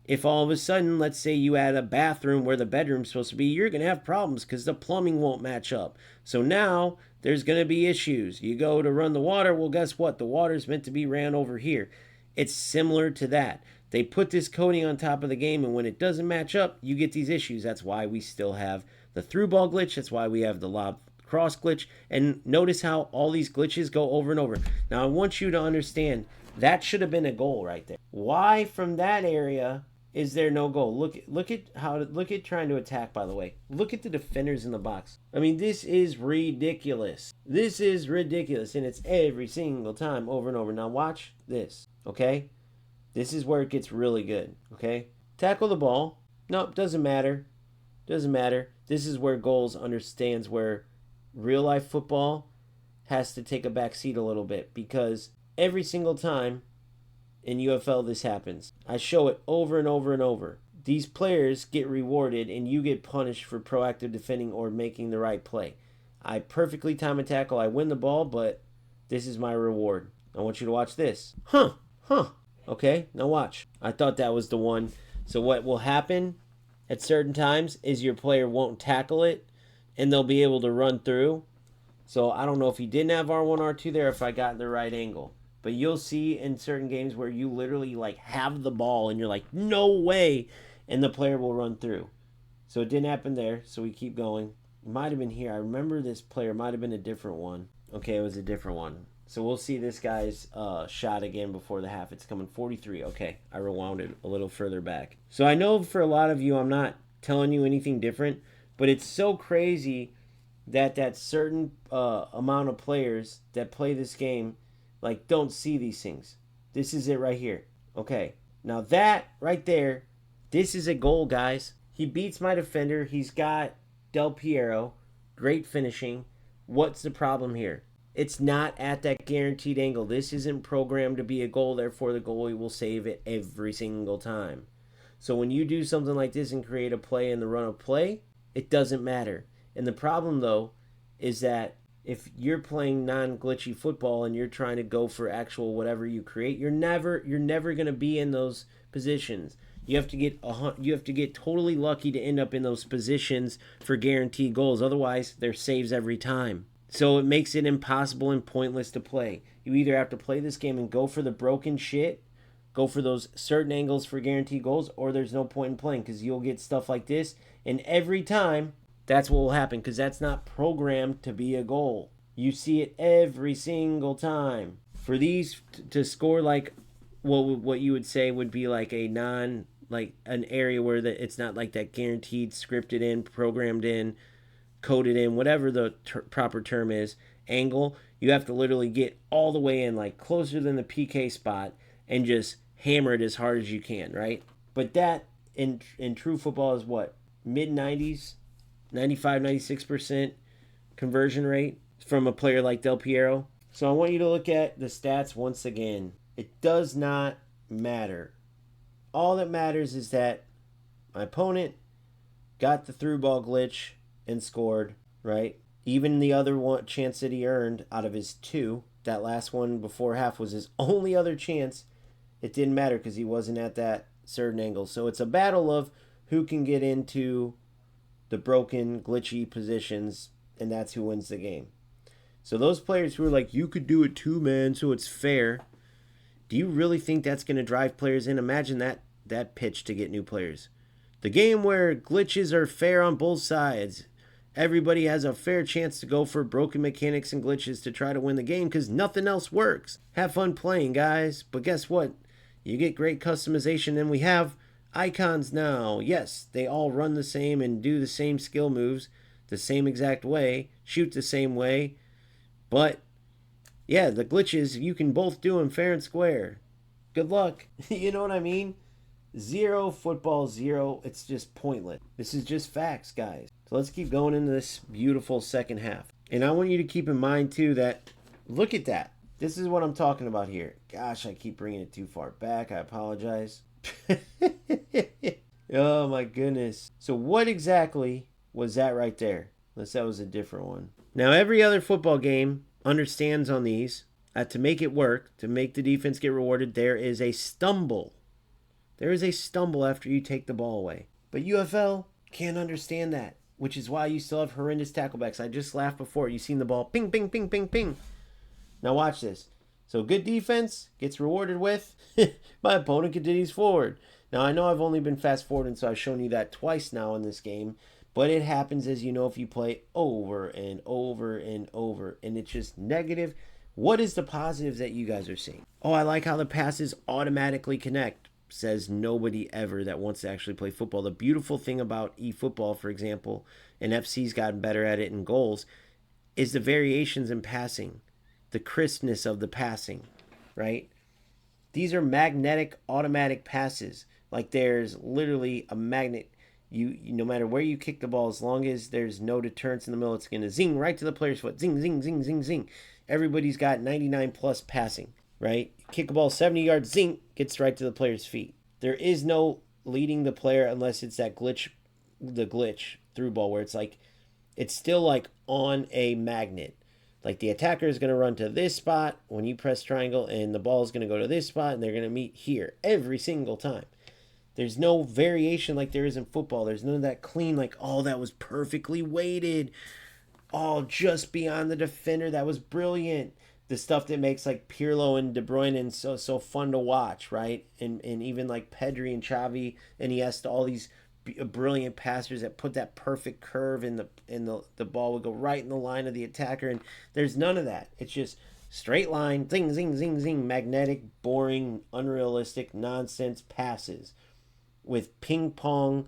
if all of a sudden, let's say you add a bathroom where the bedroom's supposed to be, you're going to have problems because the plumbing won't match up. So now there's going to be issues. You go to run the water. Well, guess what? The water's meant to be ran over here. It's similar to that. They put this coding on top of the game, and when it doesn't match up, you get these issues. That's why we still have the through ball glitch. That's why we have the lob cross glitch. And notice how all these glitches go over and over. Now, I want you to understand that should have been a goal right there. Why from that area is there no goal? Look at trying to attack, by the way. Look at the defenders in the box. I mean, this is ridiculous. This is ridiculous, and it's every single time over and over. Now watch this, okay? This is where it gets really good, okay? Tackle the ball. Nope, doesn't matter. Doesn't matter. This is where goals understands where real life football has to take a back seat a little bit, because every single time in UFL this happens. I show it over and over and over. These players get rewarded and you get punished for proactive defending or making the right play. I perfectly time a tackle. I win the ball, but this is my reward. I want you to watch this. Okay, now watch. I thought that was the one. So what will happen at certain times is your player won't tackle it and they'll be able to run through. So I don't know if he didn't have R1, R2 there, if I got the right angle. But you'll see in certain games where you literally have the ball and you're like, no way, and the player will run through. So it didn't happen there, so we keep going. It might have been here. I remember this player might have been a different one. Okay, it was a different one. So we'll see this guy's shot again before the half. It's coming 43. Okay, I rewound it a little further back. So I know for a lot of you, I'm not telling you anything different, but it's so crazy that certain amount of players that play this game don't see these things. This is it right here. Okay. Now that right there, this is a goal, guys. He beats my defender. He's got Del Piero. Great finishing. What's the problem here? It's not at that guaranteed angle. This isn't programmed to be a goal. Therefore, the goalie will save it every single time. So when you do something like this and create a play in the run of play, it doesn't matter. And the problem, though, is that if you're playing non-glitchy football and you're trying to go for actual whatever you create, you're never going to be in those positions. You have to get totally lucky to end up in those positions for guaranteed goals. Otherwise, they're saves every time. So it makes it impossible and pointless to play. You either have to play this game and go for the broken shit, go for those certain angles for guaranteed goals, or there's no point in playing because you'll get stuff like this. And every time, that's what will happen because that's not programmed to be a goal. You see it every single time. For these to score like what you would say would be like a like an area where it's not like that guaranteed, scripted in, programmed in, coded in, whatever the proper term is, angle, you have to literally get all the way in, like closer than the PK spot, and just hammer it as hard as you can, right? But that in true football is what? Mid 90s, 95, 96% conversion rate from a player like Del Piero. So I want you to look at the stats once again. It does not matter. All that matters is that my opponent got the through ball glitch and scored, right? Even the other one chance that he earned out of his two, that last one before half was his only other chance. It didn't matter because he wasn't at that certain angle. So it's a battle of who can get into the broken, glitchy positions, and that's who wins the game. So those players who are like, you could do it too, man, so it's fair. Do you really think that's going to drive players in? Imagine that pitch to get new players. The game where glitches are fair on both sides. Everybody has a fair chance to go for broken mechanics and glitches to try to win the game because nothing else works. Have fun playing, guys. But guess what? You get great customization, and we have icons now. Yes, they all run the same and do the same skill moves the same exact way, shoot the same way. But, yeah, the glitches, you can both do them fair and square. Good luck. You know what I mean? Zero football, zero. It's just pointless. This is just facts, guys. So let's keep going into this beautiful second half. And I want you to keep in mind, too, that look at that. This is what I'm talking about here. Gosh, I keep bringing it too far back. I apologize. Oh, my goodness. So what exactly was that right there? Unless that was a different one. Now, every other football game understands on these that to make it work, to make the defense get rewarded, there is a stumble. There is a stumble after you take the ball away. But UFL can't understand that, which is why you still have horrendous tacklebacks. I just laughed before. You seen the ball, ping, ping, ping, ping, ping. Now watch this. So good defense gets rewarded with my opponent continues forward. Now I know I've only been fast forwarding, so I've shown you that twice now in this game. But it happens, as you know, if you play over and over and over. And it's just negative. What is the positives that you guys are seeing? Oh, I like how the passes automatically connect. Says nobody ever that wants to actually play football. The beautiful thing about eFootball, for example, and FC's gotten better at it in goals, is the variations in passing. The crispness of the passing, right? These are magnetic automatic passes. Like there's literally a magnet. You no matter where you kick the ball, as long as there's no deterrence in the middle, it's going to zing right to the player's foot. Zing, zing, zing, zing, zing. Everybody's got 99 plus passing, right? Kick a ball 70 yards, zing, gets right to the player's feet. There is no leading the player unless it's that glitch, the glitch through ball where it's like, it's still like on a magnet. Like the attacker is going to run to this spot when you press triangle, and the ball is going to go to this spot, and they're going to meet here every single time. There's no variation like there is in football. There's none of that clean, like, oh, that was perfectly weighted. Oh, just beyond the defender. That was brilliant. The stuff that makes like Pirlo and De Bruyne and so fun to watch, right? And even like Pedri and Xavi and Iniesta, all these brilliant passers that put that perfect curve in the ball would go right in the line of the attacker. And there's none of that. It's just straight line, zing, zing, zing, zing, magnetic, boring, unrealistic, nonsense passes with ping pong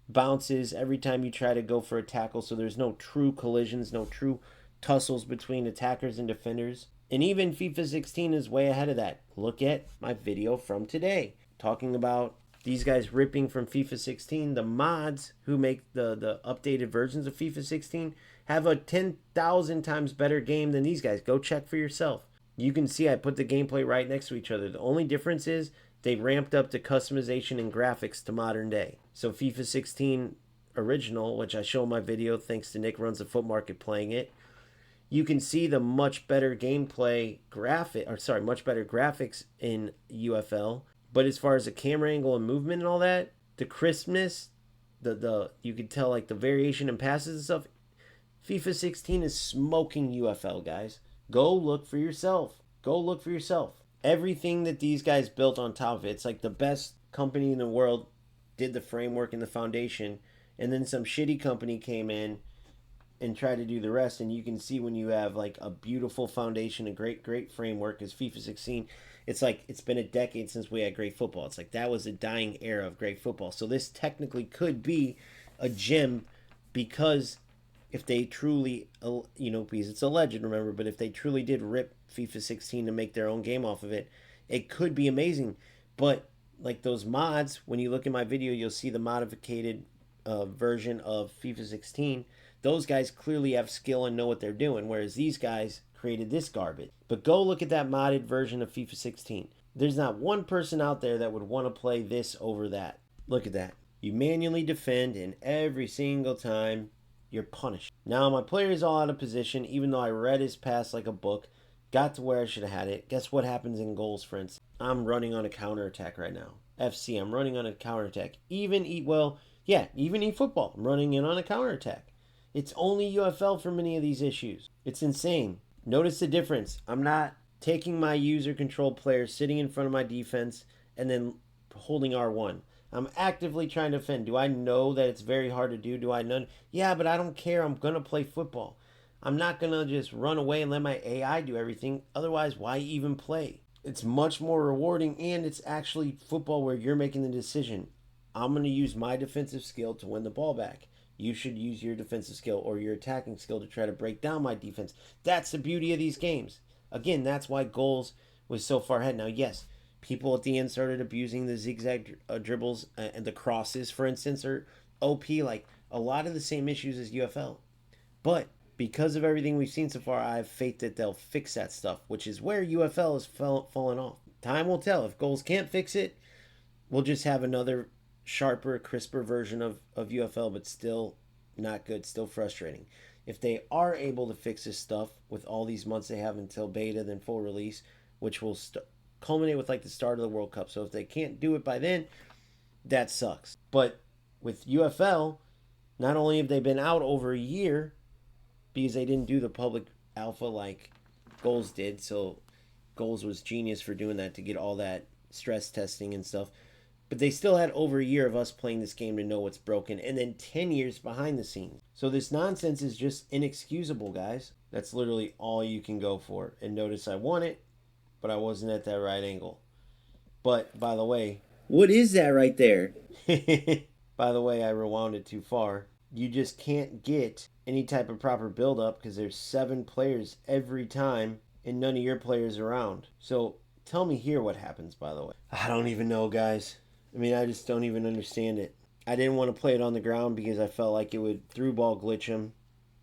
bounces every time you try to go for a tackle. So there's no true collisions, no true tussles between attackers and defenders. And even FIFA 16 is way ahead of that. Look at my video from today talking about these guys ripping from FIFA 16. The mods who make the updated versions of FIFA 16 have a 10,000 times better game than these guys. Go check for yourself. You can see I put the gameplay right next to each other. The only difference is they ramped up the customization and graphics to modern day. So FIFA 16 original, which I show in my video thanks to Nick Runs the Foot Market playing it, you can see the much better gameplay much better graphics in UFL. But as far as the camera angle and movement and all that, the crispness, the you could tell like the variation in passes and stuff. FIFA 16 is smoking UFL, guys. Go look for yourself. Go look for yourself. Everything that these guys built on top of it, it's like the best company in the world did the framework and the foundation, and then some shitty company came in and tried to do the rest. And you can see when you have like a beautiful foundation, a great framework as FIFA 16, it's like it's been a decade since we had great football. It's like that was a dying era of great football. So this technically could be a gem, because if they truly, because it's alleged, remember, but if they truly did rip FIFA 16 to make their own game off of it, it could be amazing. But like those mods, when you look in my video, you'll see the modified version of FIFA 16. Those guys clearly have skill and know what they're doing, whereas these guys created this garbage. But go look at that modded version of FIFA 16. There's not one person out there that would want to play this over that. Look at that. You manually defend, and every single time you're punished. Now my player is all out of position, even though I read his pass like a book, got to where I should have had it. Guess what happens in goals, for instance? I'm running on a counterattack right now. FC, I'm running on a counterattack. Even eFootball, I'm running in on a counterattack. It's only UFL for many of these issues. It's insane. Notice the difference. I'm not taking my user control player, sitting in front of my defense, and then holding R1. I'm actively trying to defend. Do I know that it's very hard to do? Do I know? Yeah, but I don't care. I'm going to play football. I'm not going to just run away and let my AI do everything. Otherwise, why even play? It's much more rewarding, and it's actually football where you're making the decision. I'm going to use my defensive skill to win the ball back. You should use your defensive skill or your attacking skill to try to break down my defense. That's the beauty of these games. Again, that's why goals was so far ahead. Now, yes, people at the end started abusing the zigzag dribbles and the crosses, for instance, or OP, like a lot of the same issues as UFL. But because of everything we've seen so far, I have faith that they'll fix that stuff, which is where UFL has fallen off. Time will tell. If goals can't fix it, we'll just have another sharper, crisper version of UFL, but still not good, still frustrating. If they are able to fix this stuff with all these months they have until beta, then full release, which will culminate with like the start of the World Cup. So if they can't do it by then, that sucks. But with UFL, not only have they been out over a year because they didn't do the public alpha like Goals did, so Goals was genius for doing that to get all that stress testing and stuff. But they still had over a year of us playing this game to know what's broken, and then 10 years behind the scenes. So this nonsense is just inexcusable, guys. That's literally all you can go for. And notice I won it, but I wasn't at that right angle. But, by the way, what is that right there? By the way, I rewound it too far. You just can't get any type of proper build-up because there's 7 players every time and none of your players around. So tell me here what happens, by the way. I don't even know, guys. I mean, I just don't even understand it. I didn't want to play it on the ground because I felt like it would through ball glitch him,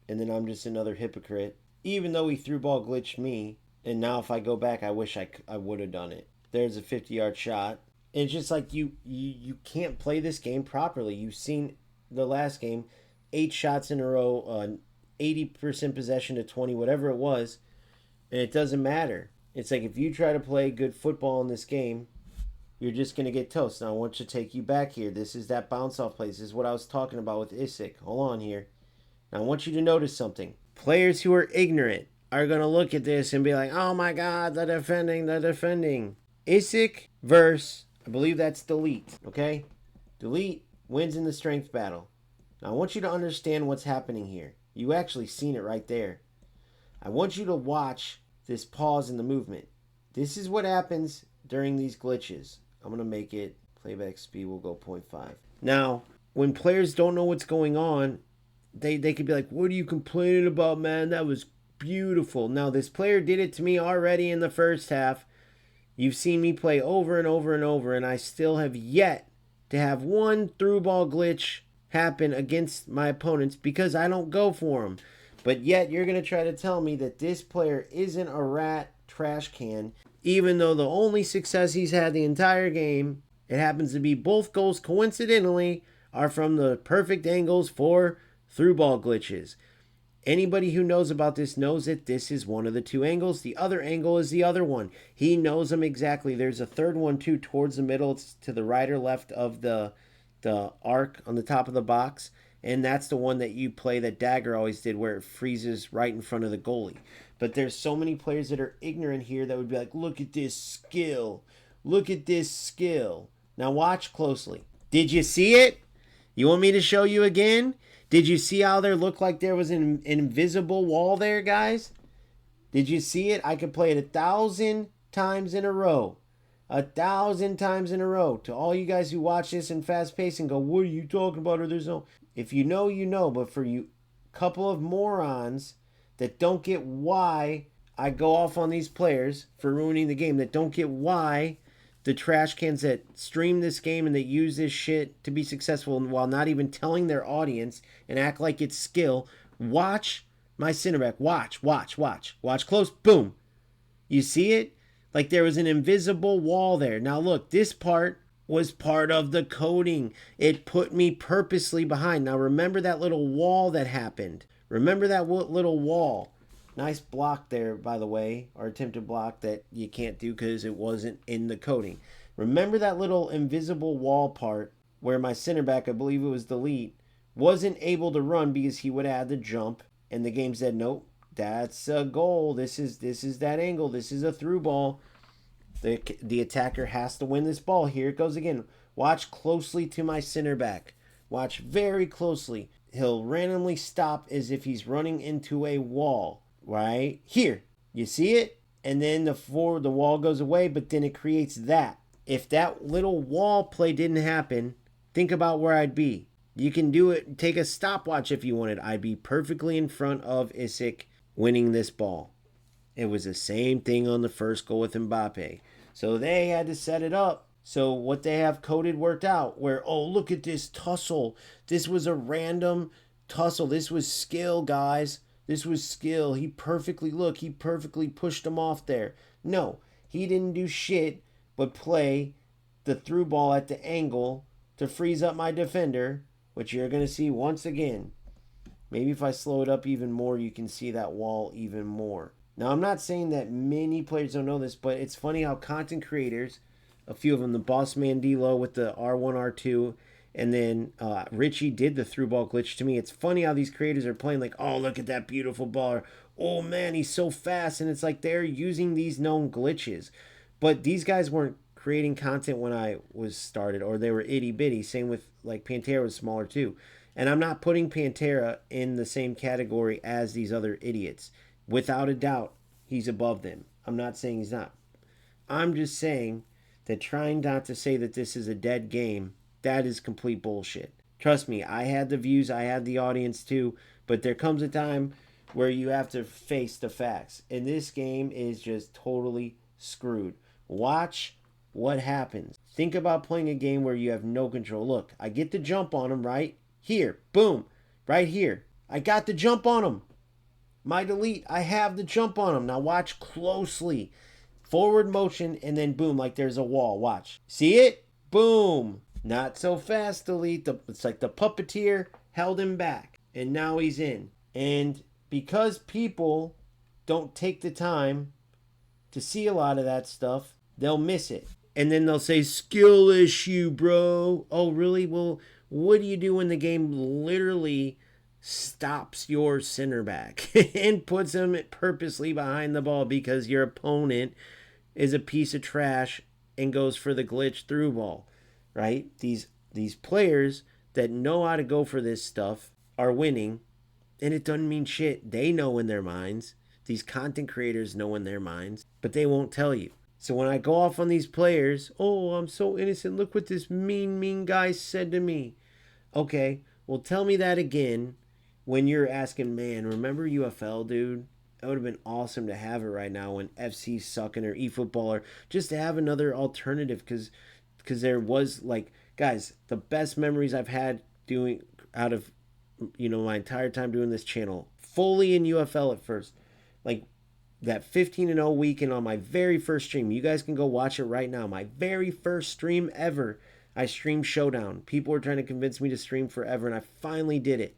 and then I'm just another hypocrite. Even though he through ball glitched me, and now if I go back, I wish I would have done it. There's a 50-yard shot. And it's just like you can't play this game properly. You've seen the last game, 8 shots in a row, 80% possession to 20, whatever it was, and it doesn't matter. It's like if you try to play good football in this game, you're just going to get toast. Now, I want to take you back here. This is that bounce-off play. This is what I was talking about with Isik. Hold on here. Now, I want you to notice something. Players who are ignorant are going to look at this and be like, oh, my God, the defending. Isik versus, I believe that's Delete, okay? Delete wins in the strength battle. Now, I want you to understand what's happening here. You actually seen it right there. I want you to watch this pause in the movement. This is what happens during these glitches. I'm going to make it, playback speed will go 0.5. Now, when players don't know what's going on, they could be like, what are you complaining about, man? That was beautiful. Now, this player did it to me already in the first half. You've seen me play over and over and over, and I still have yet to have one through ball glitch happen against my opponents because I don't go for them. But yet, you're going to try to tell me that this player isn't a rat trash can, even though the only success he's had the entire game, it happens to be both goals coincidentally are from the perfect angles for through ball glitches. Anybody who knows about this knows that this is one of the two angles. The other angle is the other one. He knows them exactly. There's a third one too towards the middle. It's to the right or left of the arc on the top of the box. And that's the one that you play that Dagger always did where it freezes right in front of the goalie. But there's so many players that are ignorant here that would be like, look at this skill. Look at this skill. Now watch closely. Did you see it? You want me to show you again? Did you see how there looked like there was an invisible wall there, guys? Did you see it? I could play it 1,000 times in a row. 1,000 times in a row. To all you guys who watch this in fast pace and go, what are you talking about? Or there's no... If you know, you know. But for you couple of morons that don't get why I go off on these players for ruining the game, that don't get why the trash cans that stream this game and that use this shit to be successful while not even telling their audience and act like it's skill, watch my center back. Watch. Watch close. Boom. You see it? Like there was an invisible wall there. Now look, this part was part of the coding. It put me purposely behind. Now remember that little wall that happened. Remember that little wall. Nice block there, by the way, or attempted block that you can't do because it wasn't in the coding. Remember that little invisible wall part where my center back, I believe it was delete, wasn't able to run because he would add the jump, and the game said, nope, that's a goal. This is that angle. This is a through ball. The attacker has to win this ball. Here it goes again. Watch closely to my center back. Watch very closely. He'll randomly stop as if he's running into a wall. Right here, you see it, and then the wall goes away, but then it creates that. If that little wall play didn't happen, think about where I'd be. You can do it. Take a stopwatch if you wanted. I'd be perfectly in front of Isaac winning this ball. It was the same thing on the first goal with Mbappe. So they had to set it up. So what they have coded worked out. Where, oh, look at this tussle. This was a random tussle. This was skill, guys. This was skill. He perfectly pushed him off there. No, he didn't do shit but play the through ball at the angle to freeze up my defender, which you're going to see once again. Maybe if I slow it up even more, you can see that wall even more. Now, I'm not saying that many players don't know this, but it's funny how content creators, a few of them, the Boss Man D-Lo with the R1, R2, and then Richie did the through ball glitch to me. It's funny how these creators are playing like, oh, look at that beautiful ball. Or, oh, man, he's so fast. And it's like they're using these known glitches. But these guys weren't creating content when I was started, or they were itty bitty. Same with like Pantera was smaller too. And I'm not putting Pantera in the same category as these other idiots. Without a doubt, he's above them. I'm not saying he's not. I'm just saying that trying not to say that this is a dead game, that is complete bullshit. Trust me, I had the views, I had the audience too, but there comes a time where you have to face the facts. And this game is just totally screwed. Watch what happens. Think about playing a game where you have no control. Look, I get the jump on him right here. Boom. Right here. I got the jump on him. My delete, I have the jump on him. Now watch closely. Forward motion and then boom, like there's a wall. Watch. See it? Boom. Not so fast, delete. It's like the puppeteer held him back. And now he's in. And because people don't take the time to see a lot of that stuff, they'll miss it. And then they'll say, skill issue, bro. Oh, really? Well, what do you do when the game literally stops your center back and puts him purposely behind the ball because your opponent is a piece of trash and goes for the glitch through ball? Right? These players that know how to go for this stuff are winning, and it doesn't mean shit. They know in their minds. These content creators know in their minds, but they won't tell you. So when I go off on these players, oh, I'm so innocent. Look what this mean guy said to me. Okay, well, tell me that again when you're asking, man, remember UFL, dude? It would have been awesome to have it right now when FC's sucking or eFootball, or just to have another alternative because there was, like, guys, the best memories I've had doing out of, my entire time doing this channel, fully in UFL at first, like that 15-0 weekend on my very first stream. You guys can go watch it right now. My very first stream ever. I streamed Showdown. People were trying to convince me to stream forever, and I finally did it.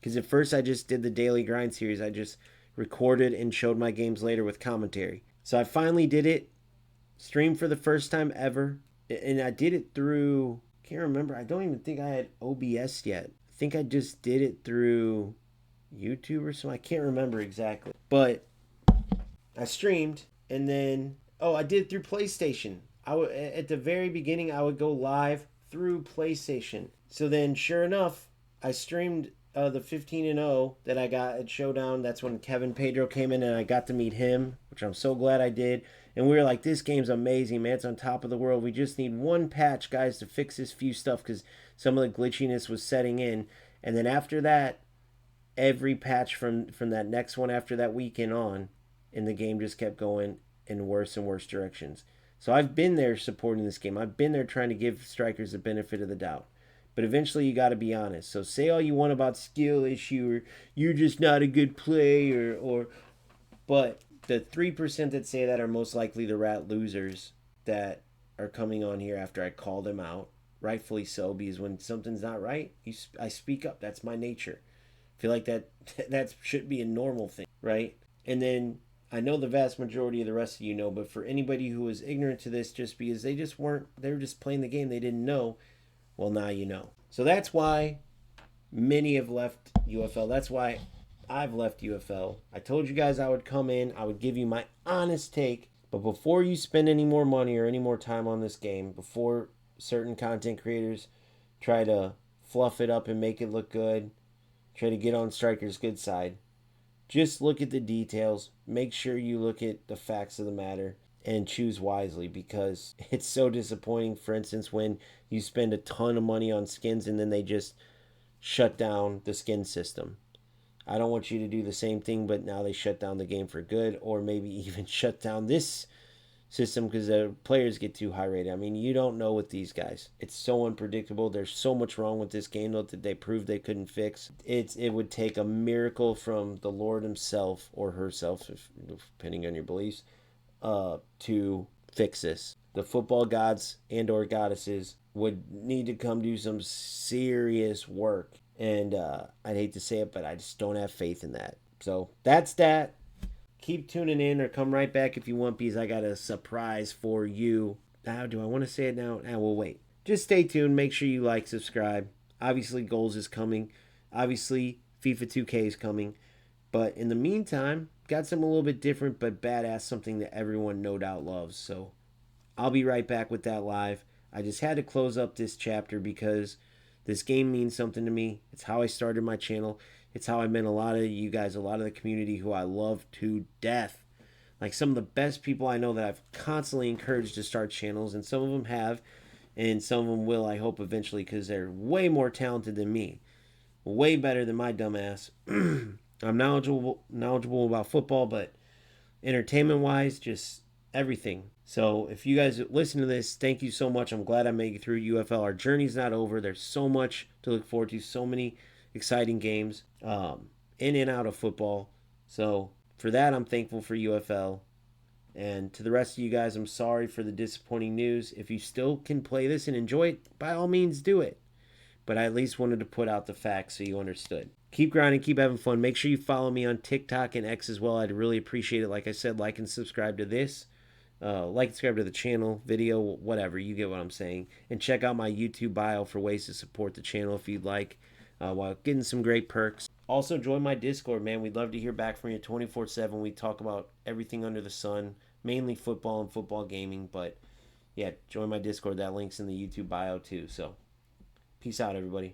Because at first I just did the daily grind series. I just recorded and showed my games later with commentary. So I finally did it, streamed for the first time ever. And I did it through, can't remember. I don't even think I had OBS yet. I think I just did it through YouTube or something. I can't remember exactly. But I streamed, and then I did it through PlayStation. At the very beginning I would go live through PlayStation. So then, sure enough, I streamed the 15-0 that I got at Showdown. That's when Kevin Pedro came in, and I got to meet him, which I'm so glad I did. And we were like, this game's amazing, man. It's on top of the world. We just need one patch, guys, to fix this few stuff because some of the glitchiness was setting in. And then after that, every patch from that next one after that weekend on, and the game just kept going in worse and worse directions. So I've been there supporting this game. I've been there trying to give Strikerz the benefit of the doubt. But eventually you got to be honest. So say all you want about skill issue or you're just not a good player but the 3% that say that are most likely the rat losers that are coming on here after I call them out. Rightfully so, because when something's not right, I speak up. That's my nature. I feel like that should be a normal thing, right? And then I know the vast majority of the rest of you know, but for anybody who was ignorant to this just because they were just playing the game, they didn't know, well, now you know. So that's why many have left UFL. That's why I've left UFL. I told you guys I would come in, I would give you my honest take, but before you spend any more money or any more time on this game, before certain content creators try to fluff it up and make it look good, try to get on Striker's good side, just look at the details. Make sure you look at the facts of the matter and choose wisely, because it's so disappointing, for instance, when you spend a ton of money on skins and then they just shut down the skin system. I don't want you to do the same thing, but now they shut down the game for good, or maybe even shut down this system because the players get too high rated. I mean, you don't know with these guys. It's so unpredictable. There's so much wrong with this game that they proved they couldn't fix. It would take a miracle from the Lord himself or herself, depending on your beliefs, to fix this. The football gods and or goddesses would need to come do some serious work. And I'd hate to say it, but I just don't have faith in that. So that's that. Keep tuning in or come right back if you want, because I got a surprise for you. Now, do I want to say it now? We'll wait. Just stay tuned. Make sure you like, subscribe. Obviously, Goals is coming. Obviously, FIFA 2K is coming. But in the meantime, got something a little bit different but badass, something that everyone no doubt loves. So I'll be right back with that live. I just had to close up this chapter because this game means something to me. It's how I started my channel. It's how I met a lot of you guys, a lot of the community who I love to death. Like some of the best people I know that I've constantly encouraged to start channels, and some of them have, and some of them will, I hope, eventually, because they're way more talented than me. Way better than my dumbass. I'm knowledgeable about football, but entertainment-wise, just everything. So if you guys listen to this, thank you so much. I'm glad I made it through UFL. Our journey's not over. There's so much to look forward to, so many exciting games in and out of football. So for that, I'm thankful for UFL. And to the rest of you guys, I'm sorry for the disappointing news. If you still can play this and enjoy it, by all means do it. But I at least wanted to put out the facts so you understood. Keep grinding, keep having fun. Make sure you follow me on TikTok and X as well. I'd really appreciate it. Like I said, like and subscribe to this. Like and subscribe to the channel, video, whatever. You get what I'm saying. And check out my YouTube bio for ways to support the channel if you'd like, while getting some great perks. Also, join my Discord, man. We'd love to hear back from you 24/7. We talk about everything under the sun, mainly football and football gaming. But yeah, join my Discord. That link's in the YouTube bio too. So peace out, everybody.